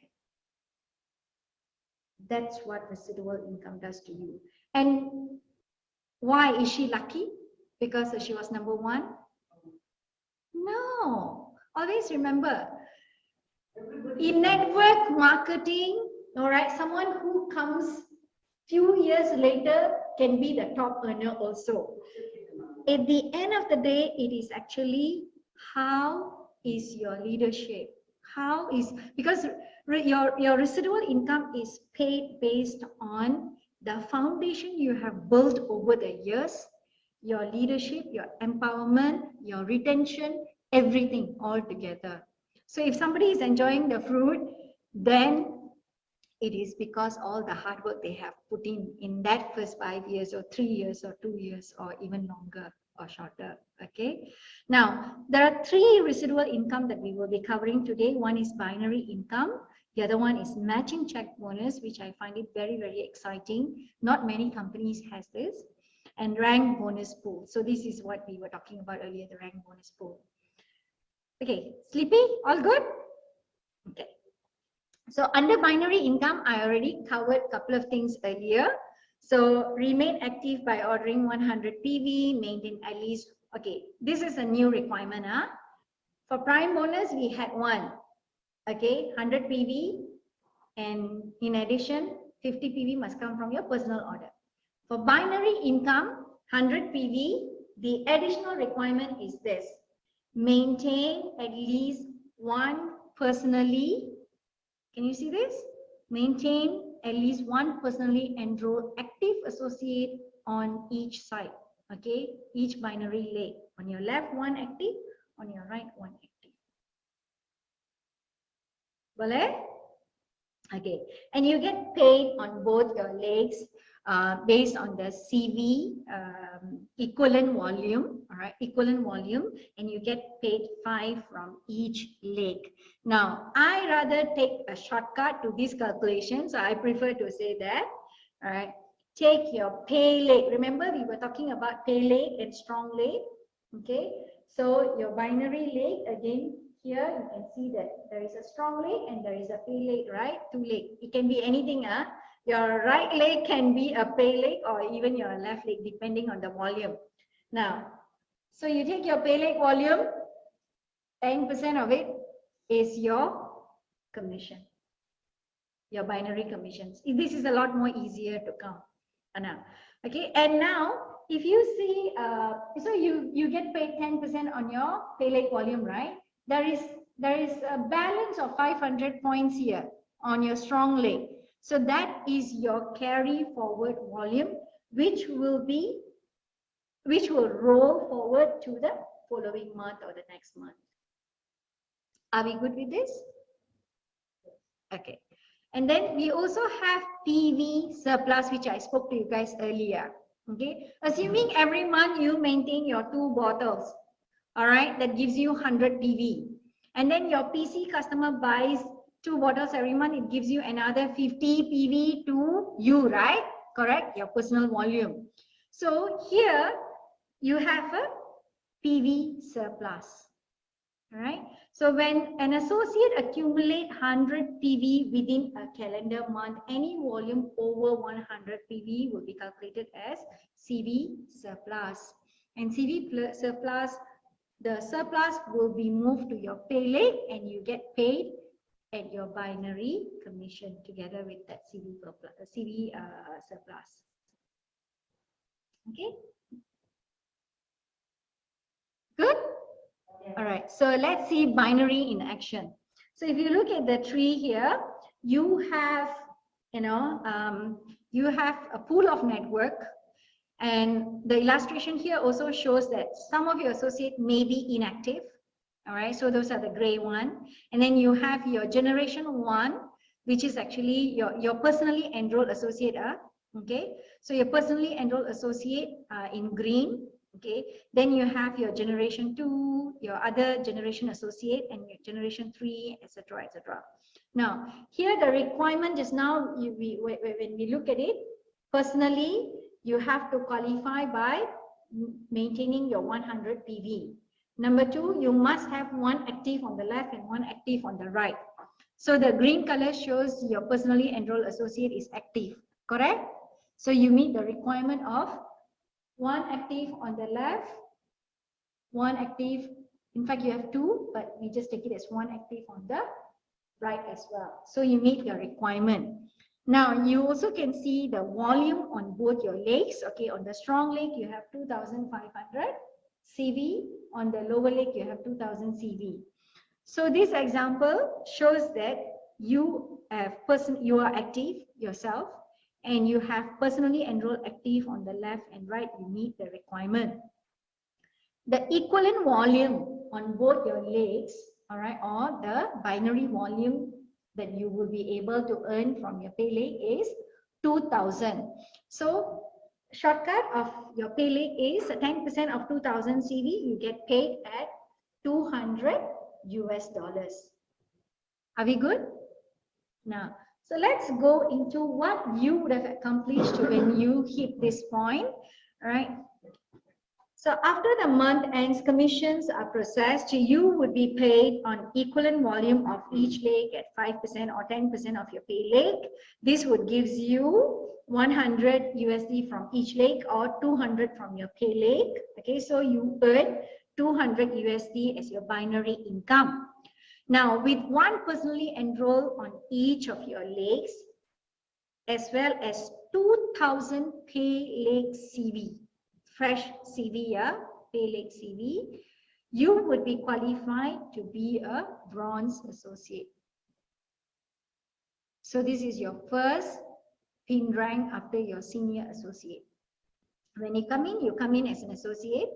That's what residual income does to you. And why is she lucky? Because she was number one? No. Always remember, in network marketing, all right, someone who comes few years later can be the top earner also. At the end of the day, it is actually how is your leadership? How is, because your residual income is paid based on the foundation you have built over the years, your leadership, your empowerment, your retention, everything all together. So if somebody is enjoying the fruit, then it is because all the hard work they have put in that first 5 years or 3 years or 2 years or even longer or shorter. Okay. Now, there are 3 residual income that we will be covering today. One is binary income. The other one is matching check bonus, which I find it very, very exciting. Not many companies has this. And rank bonus pool. So this is what we were talking about earlier, the rank bonus pool. Okay, Sleepy, all good? Okay. So under binary income, I already covered a couple of things earlier. So remain active by ordering 100 PV, maintain at least, okay, this is a new requirement. For prime bonus, we had one, okay, 100 PV, And in addition, 50 PV must come from your personal order. For binary income, 100 PV, the additional requirement is this. Maintain at least one personally, can you see this? Maintain at least one personally enrolled active associate on each side, okay? Each binary leg. On your left, one active, on your right, one active. Boleh? Okay, and you get paid on both your legs based on the CV equivalent volume, all right, equivalent volume, and you get paid 5 from each leg. Now, I rather take a shortcut to this calculation, so I prefer to say that, all right, take your pay leg. Remember, we were talking about pay leg and strong leg, okay? So your binary leg, again, here you can see that there is a strong leg and there is a pay leg, right? 2 leg. It can be anything. Your right leg can be a pay leg or even your left leg, depending on the volume. Now, so you take your pay leg volume, 10% of it is your commission, your binary commissions. This is a lot more easier to count. Now, okay, and now if you see, so you get paid 10% on your pay leg volume, right? There is a balance of 500 points here on your strong leg. So that is your carry forward volume, which will roll forward to the following month or the next month. Are we good with this? Okay. And then we also have PV surplus, which I spoke to you guys earlier. Okay. Assuming every month you maintain your 2 bottles, all right, that gives you 100 PV. And then your PC customer buys 2 bottles every month, it gives you another 50 PV to you, right? Correct? Your personal volume. So here you have a PV surplus. All right. So when an associate accumulate 100 PV within a calendar month, any volume over 100 PV will be calculated as CV surplus. And CV surplus, the surplus will be moved to your pay leg and you get paid at your binary commission together with that CV surplus. Okay. Good. All right, so let's see binary in action. So if you look at the tree here, you have, you have a pool of network, and the illustration here also shows that some of your associates may be inactive. All right, so those are the gray one. And then you have your generation 1, which is actually your personally enrolled associate. Okay, so your personally enrolled associate in green. Okay, then you have your generation 2, your other generation associate, and your generation 3, etc., etc. Now, here the requirement just now, when we look at it, personally, you have to qualify by maintaining your 100 PV. Number 2, you must have 1 active on the left and 1 active on the right. So the green color shows your personally enrolled associate is active, correct? So you meet the requirement of 1 active on the left, 1 active, in fact you have 2, but we just take it as 1 active on the right as well. So you meet the requirement. Now you also can see the volume on both your legs. Okay, on the strong leg you have 2,500 CV, on the lower leg you have 2,000 CV. So this example shows that you are active yourself, and you have personally enrolled active on the left and right, you meet the requirement. The equivalent volume on both your legs, all right, or the binary volume that you will be able to earn from your pay leg is 2,000. So shortcut of your pay leg is 10% of 2,000 CV, you get paid at $200 US. Are we good? Now, so let's go into what you would have accomplished when you hit this point, right? So after the month ends, commissions are processed. You would be paid on equivalent volume of each leg at 5% or 10% of your pay leg. This would gives you 100 USD from each leg or 200 from your pay leg. Okay, so you earn 200 USD as your binary income. Now, with one personally enroll on each of your lakes, as well as 2,000 pay lake CV, fresh CV, yeah, pay lake CV, you would be qualified to be a bronze associate. So this is your first pin rank after your senior associate. When you come in as an associate.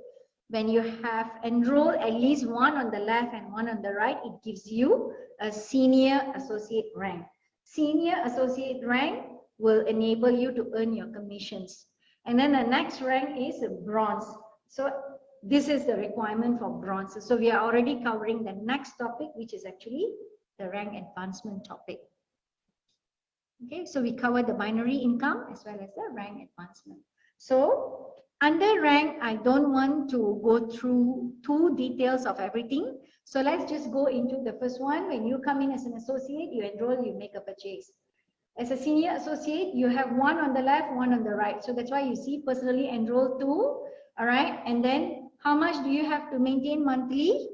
When you have enrolled at least one on the left and one on the right, it gives you a senior associate rank. Senior associate rank will enable you to earn your commissions. And then the next rank is bronze. So this is the requirement for bronze. So we are already covering the next topic, which is actually the rank advancement topic. Okay, so we covered the binary income as well as the rank advancement. So under rank, I don't want to go through too details of everything. So let's just go into the first one. When you come in as an associate, you enroll, you make a purchase. As a senior associate, you have one on the left, one on the right. So that's why you see personally enrolled 2. All right. And then how much do you have to maintain monthly?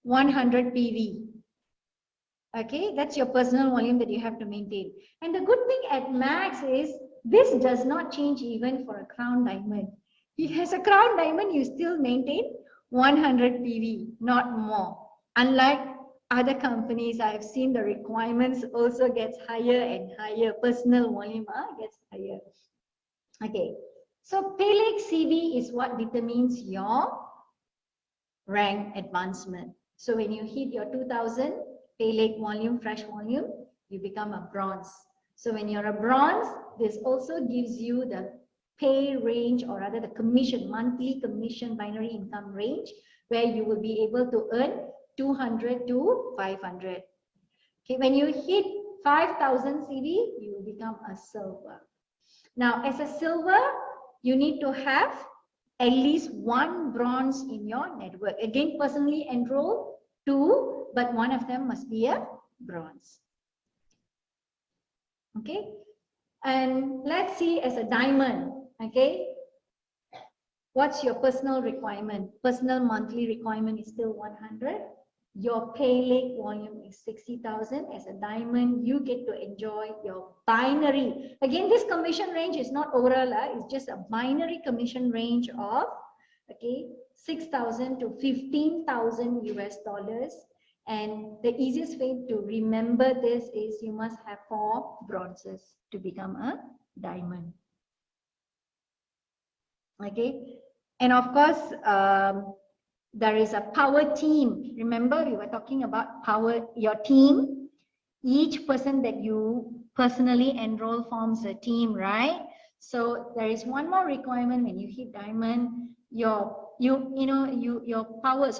100 PV. Okay, that's your personal volume that you have to maintain. And the good thing at Max is this does not change even for a crown diamond. As a crown diamond, you still maintain 100 PV, not more. Unlike other companies, I have seen the requirements also gets higher and higher. Personal volume gets higher. Okay, so pay lake CV is what determines your rank advancement. So when you hit your 2000 pay lake volume, fresh volume, you become a bronze. So when you're a bronze, this also gives you the pay range, or rather the commission, monthly commission binary income range, where you will be able to earn 200 to 500. Okay, when you hit 5,000 CV, you will become a silver. Now, as a silver, you need to have at least one bronze in your network. Again, personally enroll 2, but one of them must be a bronze. Okay, and let's see as a diamond. Okay, what's your personal requirement? Personal monthly requirement is still 100. Your pay lake volume is 60,000. As a diamond, you get to enjoy your binary. Again, this commission range is not overall, it's just a binary commission range of 6,000 to 15,000 US dollars. And the easiest way to remember this is you must have 4 bronzes to become a diamond. Okay, and of course, there is a power team. Remember, we were talking about power, your team. Each person that you personally enroll forms a team, right? So there is one more requirement when you hit diamond, your power,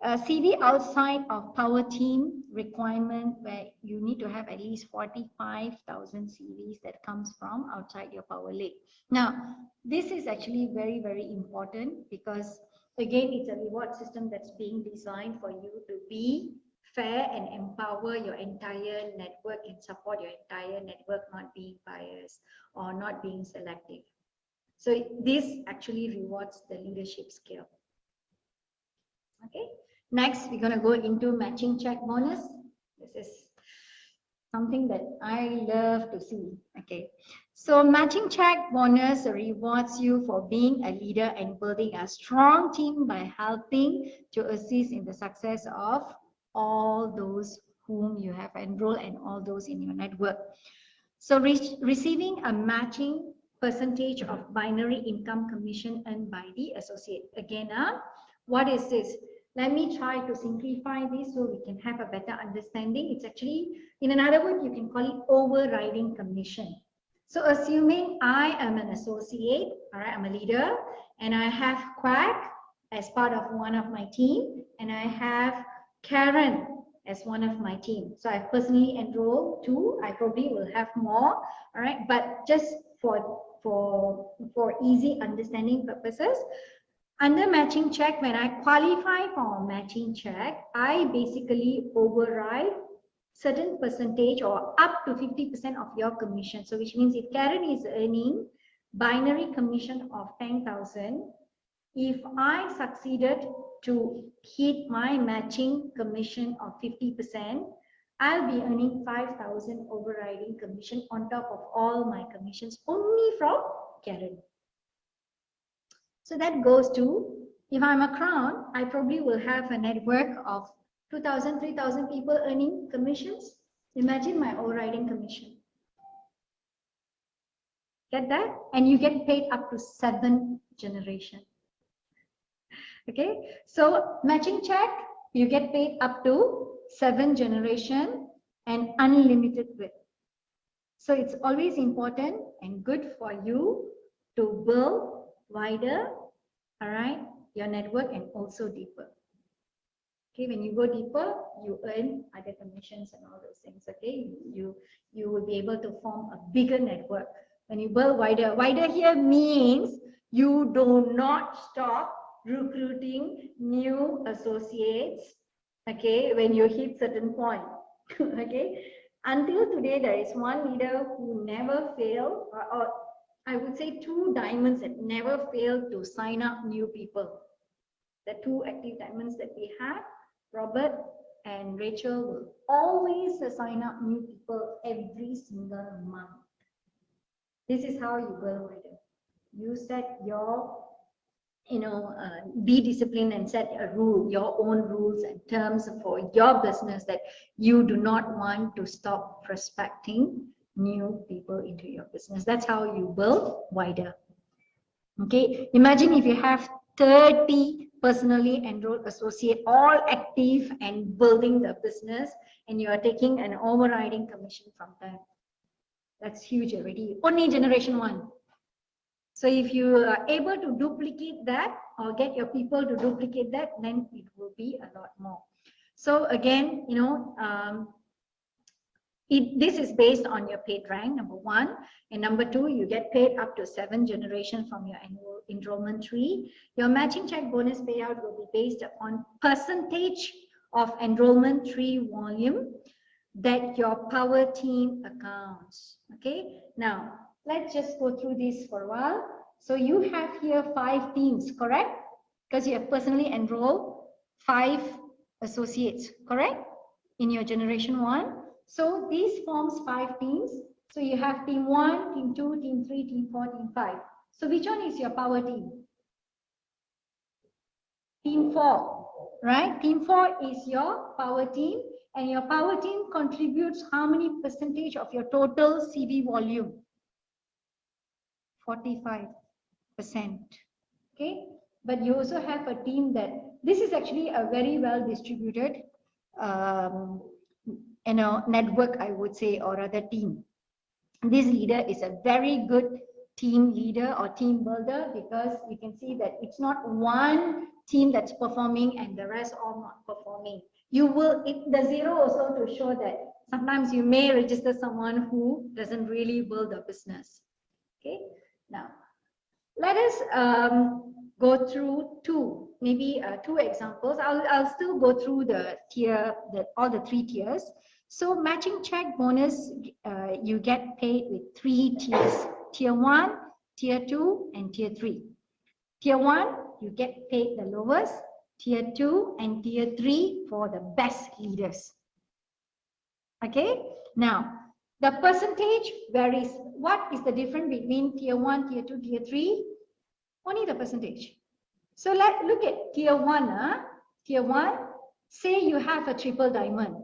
CV outside of power team requirement, where you need to have at least 45,000 CVs that comes from outside your power lake. Now, this is actually very, very important, because again, it's a reward system that's being designed for you to be fair and empower your entire network and support your entire network, not being biased or not being selective. So this actually rewards the leadership skill. Okay, next we're going to go into matching check bonus. This is something that I love to see. Okay, so matching check bonus rewards you for being a leader and building a strong team by helping to assist in the success of all those whom you have enrolled and all those in your network. So receiving a matching percentage of binary income commission earned by the associate. Again, what is this? Let me try to simplify this so we can have a better understanding. It's actually, in another word, you can call it overriding commission. So assuming I am an associate, all right, I'm a leader, and I have Quack as part of one of my team, and I have Karen as one of my team. So I've personally enrolled 2. I probably will have more, all right, but just for easy understanding purposes, under matching check, when I qualify for a matching check, I basically override certain percentage or up to 50% of your commission. So which means if Karen is earning binary commission of 10,000, if I succeeded to hit my matching commission of 50%, I'll be earning 5,000 overriding commission on top of all my commissions only from Karen. So that goes to, if I'm a Crown, I probably will have a network of 2,000, 3,000 people earning commissions. Imagine my overriding commission. Get that? And you get paid up to 7 generations. Okay, so matching check, you get paid up to 7 generation and unlimited width. So it's always important and good for you to build wider, all right, your network and also deeper. Okay, when you go deeper, you earn other commissions and all those things. Okay, you will be able to form a bigger network. When you build wider, wider here means you do not stop recruiting new associates, okay, when you hit certain point. Okay, until today there is one leader who never failed, or I would say 2 diamonds that never failed to sign up new people. The 2 active diamonds that we have, Robert and Rachel, will always sign up new people every single month. This is how you build wider. You set your, be disciplined and set a rule, your own rules and terms for your business, that you do not want to stop prospecting new people into your business. That's how you build wider. Okay, imagine if you have 30 personally enrolled associate, all active and building the business, and you are taking an overriding commission from them. That's huge already. Only generation 1. So if you are able to duplicate that or get your people to duplicate that, then it will be a lot more. So again, this is based on your paid rank, number 1. And number 2, you get paid up to 7 generations from your annual enrollment tree. Your matching check bonus payout will be based upon percentage of enrollment tree volume that your power team accounts. Okay, now let's just go through this for a while. So you have here 5 teams, correct? Because you have personally enrolled 5 associates, correct? In your generation 1. So this forms 5 teams. So you have team 1, team 2, team 3, team 4, team 5. So which one is your power team? Team 4, right? Team 4 is your power team, and your power team contributes how many percentage of your total CV volume? 45%. Okay, but you also have a team that, this is actually a very well distributed network, I would say, or other team. This leader is a very good team leader or team builder, because you can see that it's not one team that's performing and the rest are not performing. You will, the 0 also to show that sometimes you may register someone who doesn't really build a business. Okay, now let us go through 2 examples. I'll still go through the tier, all the 3 tiers. So matching check bonus, you get paid with 3 tiers: tier 1, tier 2, and tier 3. Tier 1, you get paid the lowest. Tier 2 and tier 3 for the best leaders. Okay, now the percentage varies. What is the difference between tier 1, tier 2, tier 3? Only the percentage. So let's look at tier 1. Tier 1, say you have a triple diamond.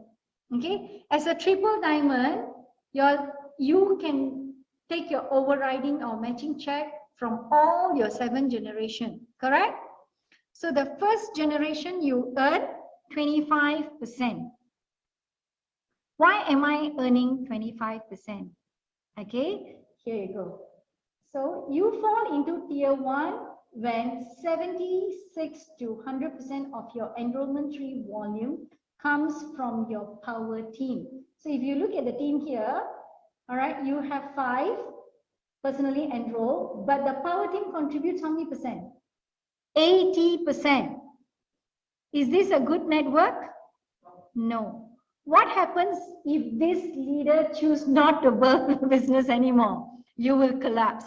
Okay, as a triple diamond, you can take your overriding or matching check from all your 7 generation, correct? So the first generation you earn 25%. Why am I earning 25%? Okay, here you go. So you fall into tier 1 when 76 to 100% of your enrollment tree volume comes from your power team. So if you look at the team here, all right, you have 5 personally enrolled, but the power team contributes how many percent? 80%. Is this a good network? No. What happens if this leader chooses not to build the business anymore? You will collapse.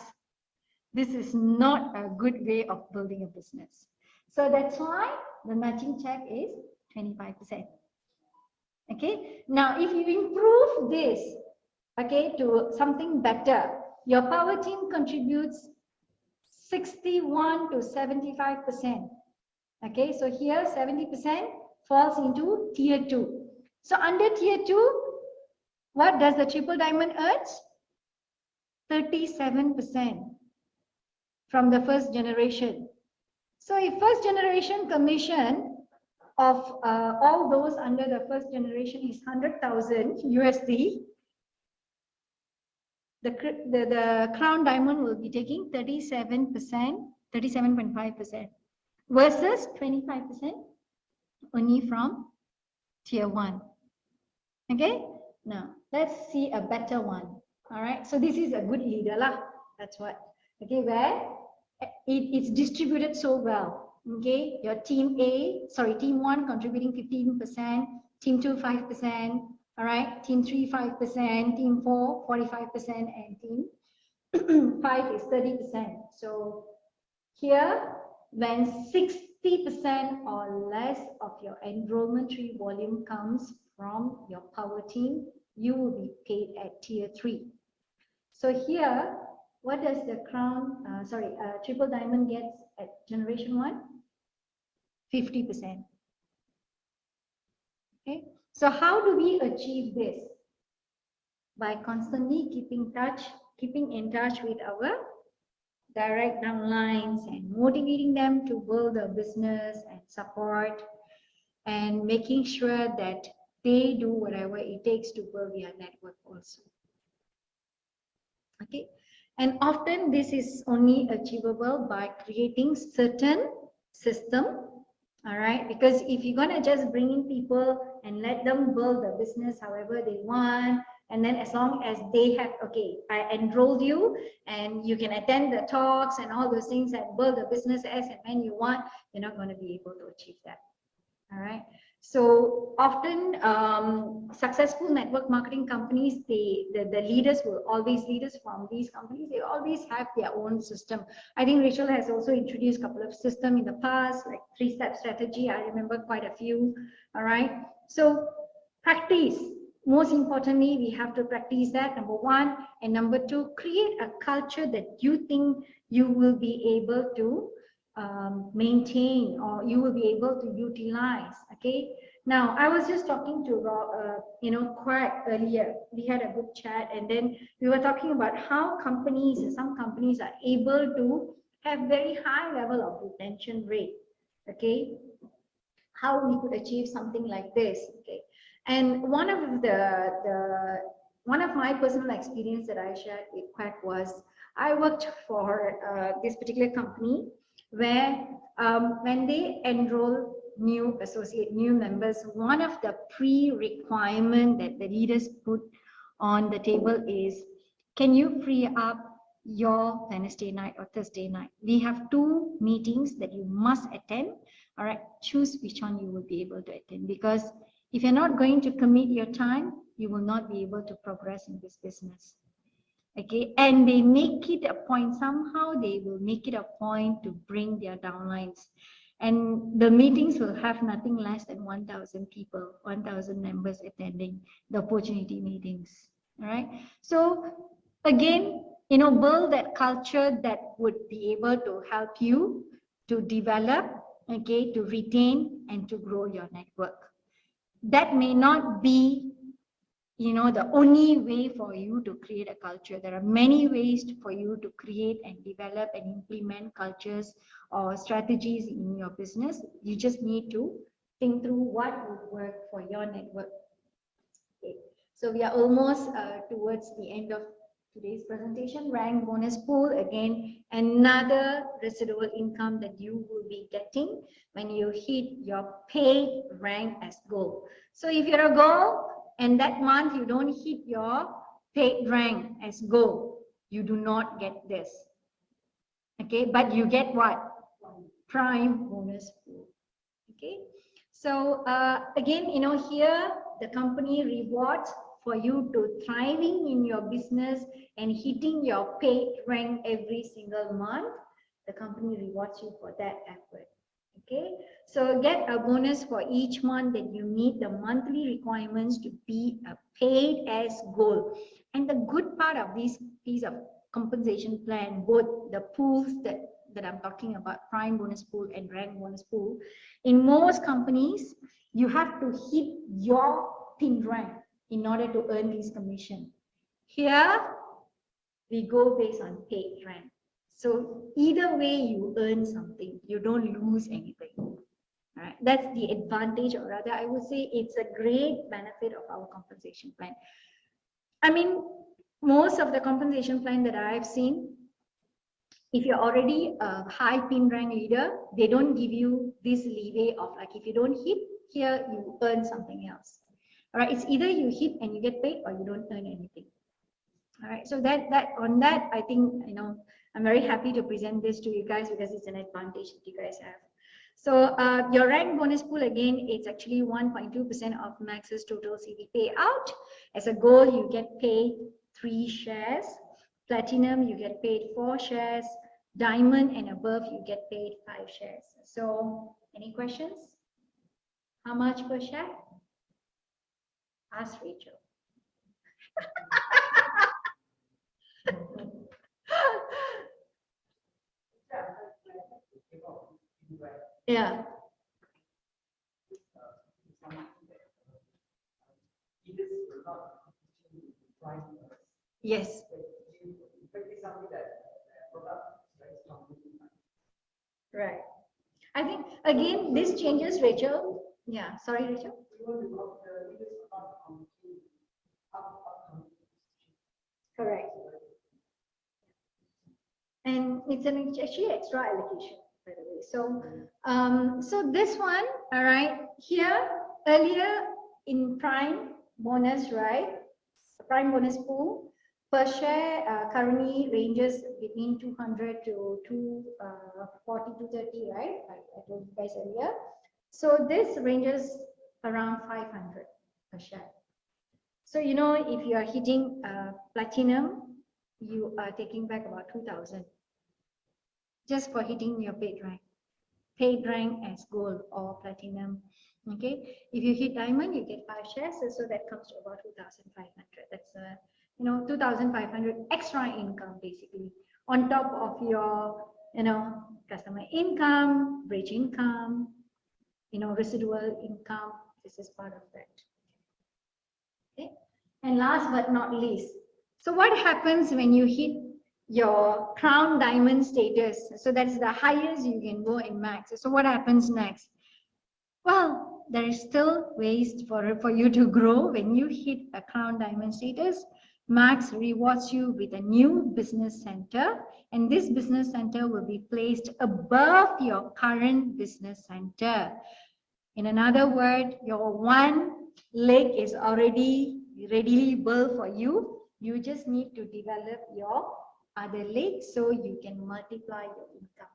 This is not a good way of building a business. So that's why the nudging check is 25%. Okay, now if you improve this, okay, to something better, your power team contributes 61 to 75%. Okay, so here 70% falls into tier 2. So under tier 2, what does the triple diamond earn? 37% from the first generation. So if first generation commission of all those under the first generation is 100,000 USD, the crown diamond will be taking 37%, 37.5% versus 25% only from tier 1. Okay, now let's see a better one. All right, so this is a good leader lah. That's what. Okay, where it's distributed so well. Okay, your team team 1 contributing 15%, team 2 5%, all right, team 3 5%, team 4 45%, and team 5 is 30%. So here, when 60% or less of your enrollment tree volume comes from your power team, you will be paid at tier 3. So here, what does the triple diamond gets at generation 1? 50%. Okay, so how do we achieve this? By constantly keeping in touch with our direct downlines and motivating them to build a business and support, and making sure that they do whatever it takes to build their network also. Okay, and often this is only achievable by creating certain system. All right, because if you're gonna just bring in people and let them build the business however they want, and then as long as they have, okay, I enrolled you and you can attend the talks and all those things and build the business as and when you want, you're not going to be able to achieve that. All right. So often successful network marketing companies, the leaders leaders from these companies, they always have their own system. I think Rachel has also introduced a couple of systems in the past, like 3-step strategy. I remember quite a few. All right. So practice. Most importantly, we have to practice that, number 1. And number 2, create a culture that you think you will be able to maintain, or you will be able to utilize. Okay, now I was just talking to Quack earlier. We had a good chat, and then we were talking about how some companies are able to have very high level of retention rate. Okay, how we could achieve something like this. Okay, and one of my personal experience that I shared with Quack was I worked for this particular company where when they enroll new members, one of the pre-requirement that the leaders put on the table is, can you free up your Wednesday night or Thursday night? We have 2 meetings that you must attend. All right, choose which one you will be able to attend, because if you're not going to commit your time, you will not be able to progress in this business. Okay, and they make it a point, somehow they will make it a point to bring their downlines, and the meetings will have nothing less than 1,000 people, 1,000 members attending the opportunity meetings. All right, so again, build that culture that would be able to help you to develop, okay, to retain and to grow your network. That may not be the only way for you to create a culture. There are many ways for you to create and develop and implement cultures or strategies in your business. You just need to think through what would work for your network. Okay. So we are almost towards the end of today's presentation. Rank bonus pool, again, another residual income that you will be getting when you hit your paid rank as gold. So if you're a gold, and that month you don't hit your paid rank as gold, you do not get this. Okay, but you get what? Prime bonus pool. Okay, so again, here the company rewards for you to thriving in your business and hitting your paid rank every single month, the company rewards you for that effort. Okay, so get a bonus for each month that you meet the monthly requirements to be a paid as goal. And the good part of this piece of compensation plan, both the pools that I'm talking about, prime bonus pool and rank bonus pool, in most companies, you have to hit your pin rank in order to earn this commission. Here, we go based on paid rank. So either way, you earn something, you don't lose anything. All right, that's the advantage, or rather, I would say it's a great benefit of our compensation plan. I mean, most of the compensation plan that I've seen, if you're already a high pin rank leader, they don't give you this leeway of like, if you don't hit here, you earn something else. All right, it's either you hit and you get paid or you don't earn anything. All right, so that on that, I think, you know, I'm very happy to present this to you guys because it's an advantage that you guys have. So your rank bonus pool, again, it's actually 1.2% of Max's total CV payout. As a goal, you get paid 3 shares. Platinum, you get paid 4 shares. Diamond and above, you get paid 5 shares. So any questions? How much per share? Ask Rachel. Yeah. Yes. Right. I think again this changes, Rachel. Yeah. Sorry, Rachel. Correct. And it's actually extra allocation, by the way. So, so this one, all right, here earlier in prime bonus, right? Prime bonus pool per share currently ranges between 200 to 240 to 30, right? I told you guys earlier. So this ranges around 500 per share. So, you know, if you are hitting platinum, you are taking back about 2,000 just for hitting your paid rank as gold or platinum. Okay, if you hit diamond, you get 5 shares, so that comes to about 2,500. That's you know, 2,500 extra income basically on top of your, you know, customer income, bridge income, you know, residual income. This is part of that. Okay, and last but not least, so what happens when you hit your crown diamond status? So that's the highest you can go in Max. So what happens next? Well, there is still ways for you to grow. When you hit a crown diamond status, Max rewards you with a new business center, and this business center will be placed above your current business center. In another word, your one leg is already readily built for you. You just need to develop your other leg so you can multiply your income.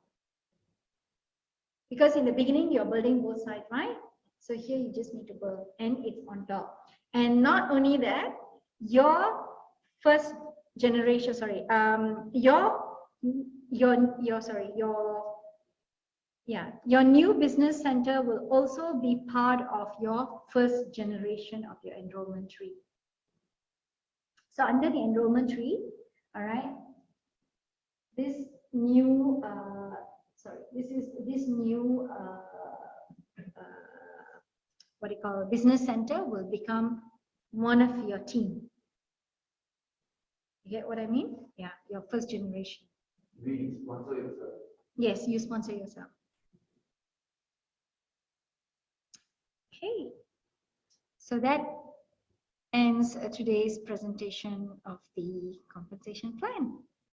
Because in the beginning, you're building both sides, right? So here you just need to build, and it's on top. And not only that, your first generation, sorry, your new business center will also be part of your first generation of your enrollment tree. So under the enrollment tree, all right, this new, this new, what do you call, business center will become one of your team. You get what I mean? Yeah, your first generation. You sponsor yourself. Yes, you sponsor yourself. Okay, so that ends today's presentation of the compensation plan.